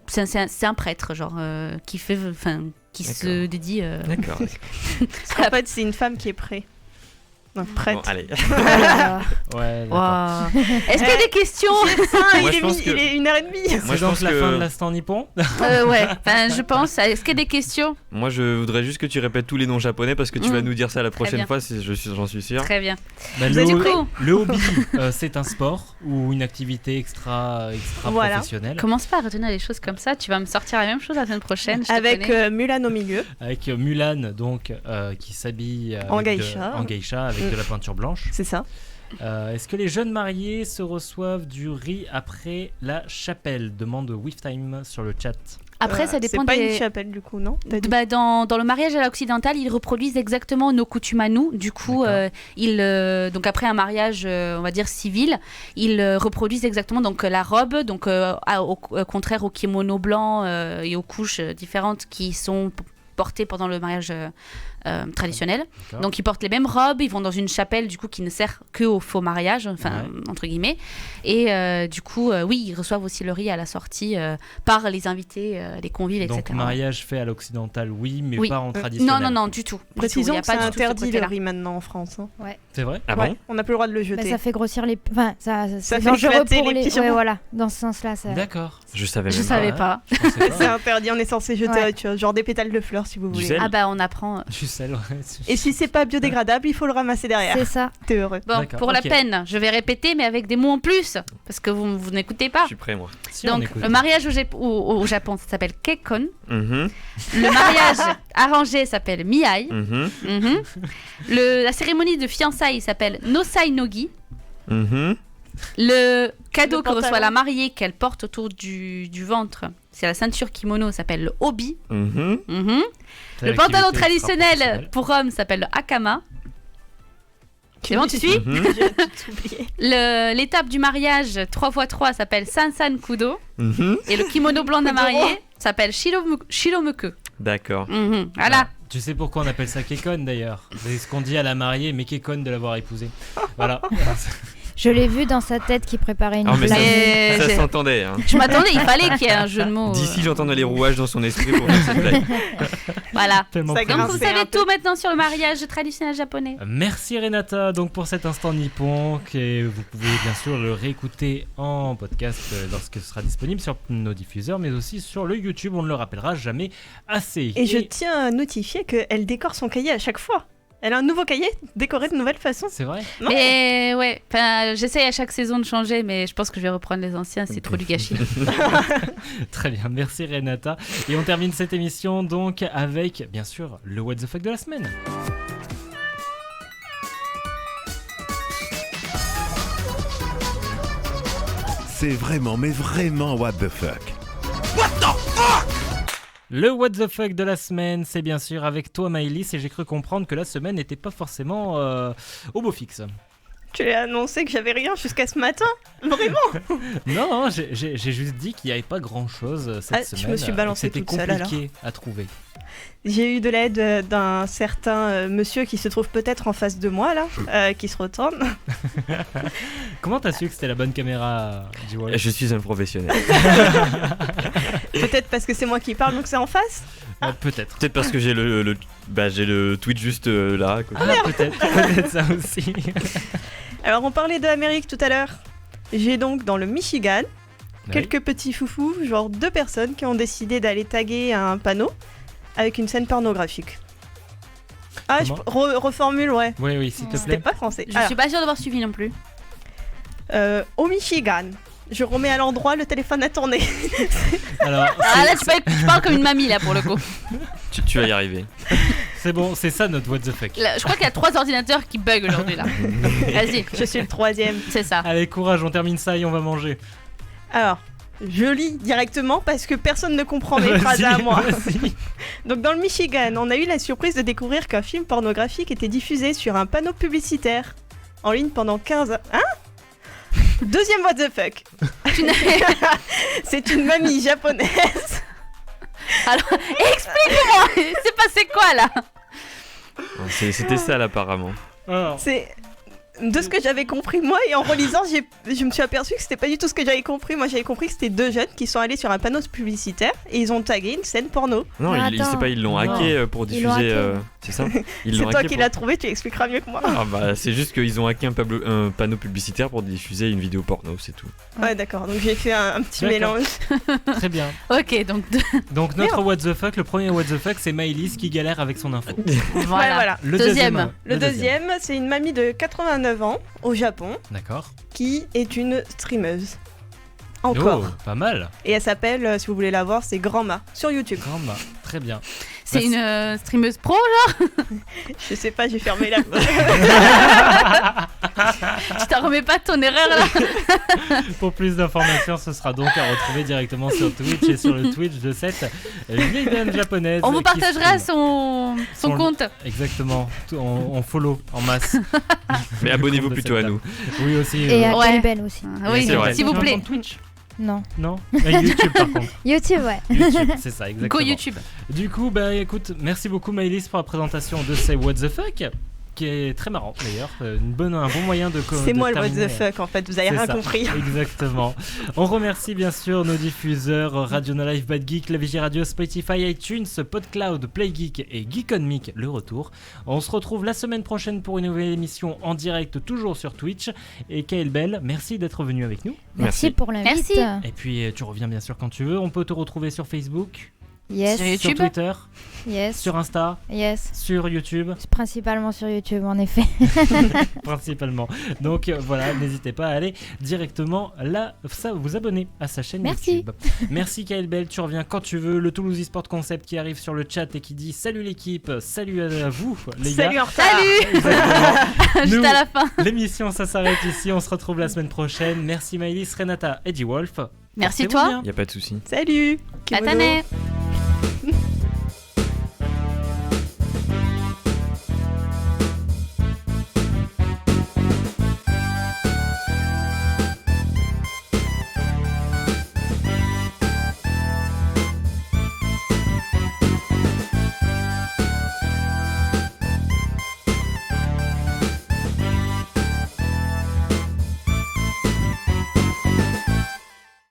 c'est un prêtre, genre qui se dédie. D'accord. En fait, c'est une femme qui est prêt. Donc, prête. Bon, allez. Ouais, d'accord. Wow. Est-ce qu'il y a des questions? Moi, je pense que- Il est 1h30. Moi, C'est je donc pense la que- fin de l'instant nippon. Ouais, enfin, je pense. Est-ce qu'il y a des questions? Moi, je voudrais juste que tu répètes tous les noms japonais parce que tu vas nous dire ça la prochaine bien. fois, j'en suis sûr. Très bien. Bah, Vous êtes prêts le hobby, c'est un sport ou une activité extra Voilà. professionnelle. Commence pas à retenir les choses comme ça. Tu vas me sortir la même chose la semaine prochaine. je te Avec connais. Mulan au milieu. Avec Mulan, donc, qui s'habille En avec geisha. en geisha avec de la peinture blanche. C'est ça. Est-ce que les jeunes mariés se reçoivent du riz après la chapelle? Demande Wiftime sur le chat. Après, ça dépend C'est pas des. une chapelle du coup, non? T'as dit. Bah, dans le mariage à l'occidental, ils reproduisent exactement nos coutumes à nous. Du coup, donc après un mariage, on va dire civil, ils reproduisent exactement donc la robe, donc au contraire au kimono blanc et aux couches différentes qui sont portées pendant le mariage traditionnel. D'accord. Donc ils portent les mêmes robes, ils vont dans une chapelle du coup qui ne sert que au faux mariage, enfin entre guillemets. Et du coup, oui, ils reçoivent aussi le riz à la sortie par les invités, les convives, etc. Donc mariage fait à l'occidental, oui, mais Oui. pas en traditionnel. Non, du tout. Précisons Il y a que pas c'est du tout ce interdit le côté-là. riz maintenant en France. Hein. Ouais. C'est vrai? Ah Ouais, bon? on n'a plus le droit de le jeter. Bah, ça fait grossir les. Enfin, ça Ça c'est fait dangereux éclater pour les les. pigeons. Ouais, voilà. Dans ce sens-là, ça. D'accord. Je savais Je même savais ouais. pas. Je pensais C'est pas. interdit, on est censé jeter Ouais. autre chose, genre des pétales de fleurs si vous Du voulez. sel. Ah bah on apprend. Du sel, ouais. Et si c'est pas biodégradable, il faut le ramasser derrière. C'est ça. T'es heureux. Bon, D'accord, pour la ok. peine, je vais répéter, mais avec des mots en plus, parce que vous n'écoutez pas. Je suis prêt, moi. Si, on Donc, écoute. le mariage au Japon, ça s'appelle kekkon. Mhm, Le mariage arrangé s'appelle miai. mhm, Mhm. La cérémonie de fiançailles s'appelle nosai nogi. mhm. Le cadeau Le que reçoit pantalon. la mariée qu'elle porte autour du ventre, c'est la ceinture kimono, s'appelle le obi. Mhm. Mhm. C'est Le pantalon l'activité traditionnel extra-professionnelle. pour homme s'appelle le hakama. C'est bon, tu suis Mhm. J'ai tout oublié. L'étape du mariage 3x3 s'appelle Sansan Kudo. Mhm. Et le kimono blanc d'un marié s'appelle Shiromuke. D'accord. Mhm. Voilà. Tu sais pourquoi on appelle ça Kekon d'ailleurs? C'est ce qu'on dit à la mariée, mais Kekon de l'avoir épousée. Voilà. Je l'ai vu dans sa tête qui préparait une Ah, mais blague. ça j'ai- s'entendait. Hein. Je m'attendais, il fallait qu'il y ait un jeu de mots. D'ici, j'entendais les rouages dans son esprit pour faire cette blague. Voilà. Tellement Ça plaisir. Donc vous Grincer un savez peu. tout maintenant sur le mariage traditionnel japonais. Merci Renata donc pour cet instant nippon que vous pouvez bien sûr le réécouter en podcast lorsque ce sera disponible sur nos diffuseurs mais aussi sur le YouTube, on ne le rappellera jamais assez. Et je tiens à notifier qu'elle décore son cahier à chaque fois. Elle a un nouveau cahier décoré de nouvelles façons. C'est vrai? Non. Mais ouais, j'essaye à chaque saison de changer, mais je pense que je vais reprendre les anciens, c'est trop du gâchis. Très bien, merci Renata. Et on termine cette émission donc avec bien sûr le What the fuck de la semaine. C'est vraiment, mais vraiment what the fuck. Le What the fuck de la semaine, c'est bien sûr avec toi Maëlys et j'ai cru comprendre que la semaine n'était pas forcément au beau fixe. Tu as annoncé que j'avais rien jusqu'à ce matin. Vraiment. Non, j'ai juste dit qu'il n'y avait pas grand chose cette Ah, semaine. je me suis balancée C'était toute seule, alors. compliqué à trouver. J'ai eu de l'aide d'un certain monsieur qui se trouve peut-être en face de moi là, qui se retourne. Comment t'as su que c'était la bonne caméra, Jiwal? Je suis un professionnel. Peut-être parce que c'est moi qui parle donc c'est en face. Peut-être. Peut-être parce que j'ai j'ai le tweet juste là. à côté. Ah, peut-être ça aussi. Alors on parlait de l'Amérique tout à l'heure. J'ai donc dans le Michigan Oui. quelques petits foufous, genre 2 personnes qui ont décidé d'aller taguer un panneau avec une scène pornographique. Ah, je reformule, ouais. Oui, s'il te plaît. C'était pas français. Je Alors, suis pas sûre d'avoir suivi non plus. au Michigan, je remets à l'endroit, le téléphone a tourné. Alors, Ah là, tu parles comme une mamie là pour le coup. Tu vas y arriver. c'est bon, c'est ça notre what the fuck. Là, je crois qu'il y a 3 ordinateurs qui bug aujourd'hui là. Vas-y, Je suis le 3e. c'est ça. Allez, courage, on termine ça et on va manger. Alors, je lis directement parce que personne ne comprend mes phrases à Vas-y, moi. vas-y. Donc dans le Michigan, on a eu la surprise de découvrir qu'un film pornographique était diffusé sur un panneau publicitaire en ligne pendant 15 heures. Hein? Deuxième what the fuck. C'est une mamie japonaise. Alors, explique-moi, c'est passé quoi là? C'était ça là, apparemment. Alors, C'est de ce que j'avais compris moi, et en relisant, je me suis aperçu que c'était pas du tout ce que j'avais compris. Moi, j'avais compris que c'était 2 jeunes qui sont allés sur un panneau publicitaire et ils ont tagué une scène porno. Non, ils l'ont hacké pour diffuser. C'est ça. C'est toi qui l'as trouvé, tu expliqueras mieux que moi. Ah bah, c'est juste qu'ils ont hacké un panneau publicitaire pour diffuser une vidéo porno, c'est tout. Ouais, d'accord. Donc j'ai fait un petit mélange. Très bien. Ok, donc notre what the fuck, le premier what the fuck, c'est Maëlys qui galère avec son info. Voilà. Le deuxième, c'est une mamie de 89 ans au Japon. D'accord. Qui est une streameuse. Encore. Oh, pas mal. Et elle s'appelle, si vous voulez la voir, c'est Grandma sur YouTube. Grandma, très bien. C'est une streameuse pro, genre? Je sais pas, j'ai fermé la. Tu t'en remets pas de ton erreur là? Pour plus d'informations, ce sera donc à retrouver directement sur Twitch et sur le Twitch de cette vieille dame japonaise. On vous partagera son compte. Exactement, on follow en masse. Mais abonnez-vous plutôt à nous. Oui, aussi. Et à Calben aussi. Oui, s'il vous plaît. Twitch. Non. YouTube par contre. YouTube, ouais. YouTube, c'est ça, exactement. Go YouTube. Du coup, écoute, merci beaucoup Maëlys pour la présentation de Say What the Fuck, qui est très marrant d'ailleurs, un bon moyen de c'est moi le what the fuck en fait, vous avez rien compris. Exactement. On remercie bien sûr nos diffuseurs Radio No Life, Bad Geek, La Vigie Radio, Spotify, iTunes, PodCloud, PlayGeek et Geek on Mic, le retour. On se retrouve la semaine prochaine pour une nouvelle émission en direct, toujours sur Twitch. Et Kael Bell, merci d'être venu avec nous. Merci pour l'invite. Et puis tu reviens bien sûr quand tu veux. On peut te retrouver sur Facebook. Yes. Sur YouTube. Sur Twitter. Yes. Sur Insta. Yes. Sur YouTube. Principalement sur YouTube, en effet. Principalement. Donc voilà, n'hésitez pas à aller directement là, vous abonner à sa chaîne YouTube. Merci Kael Bell, tu reviens quand tu veux. Le Toulouse eSport Concept qui arrive sur le chat et qui dit salut l'équipe, salut à vous les gars. Salut en retard. Salut. Juste à la fin. L'émission ça s'arrête ici, on se retrouve la semaine prochaine. Merci Maëlys, Renata, Eddie Wolf. Merci toi. Y a pas de souci. Salut. À ta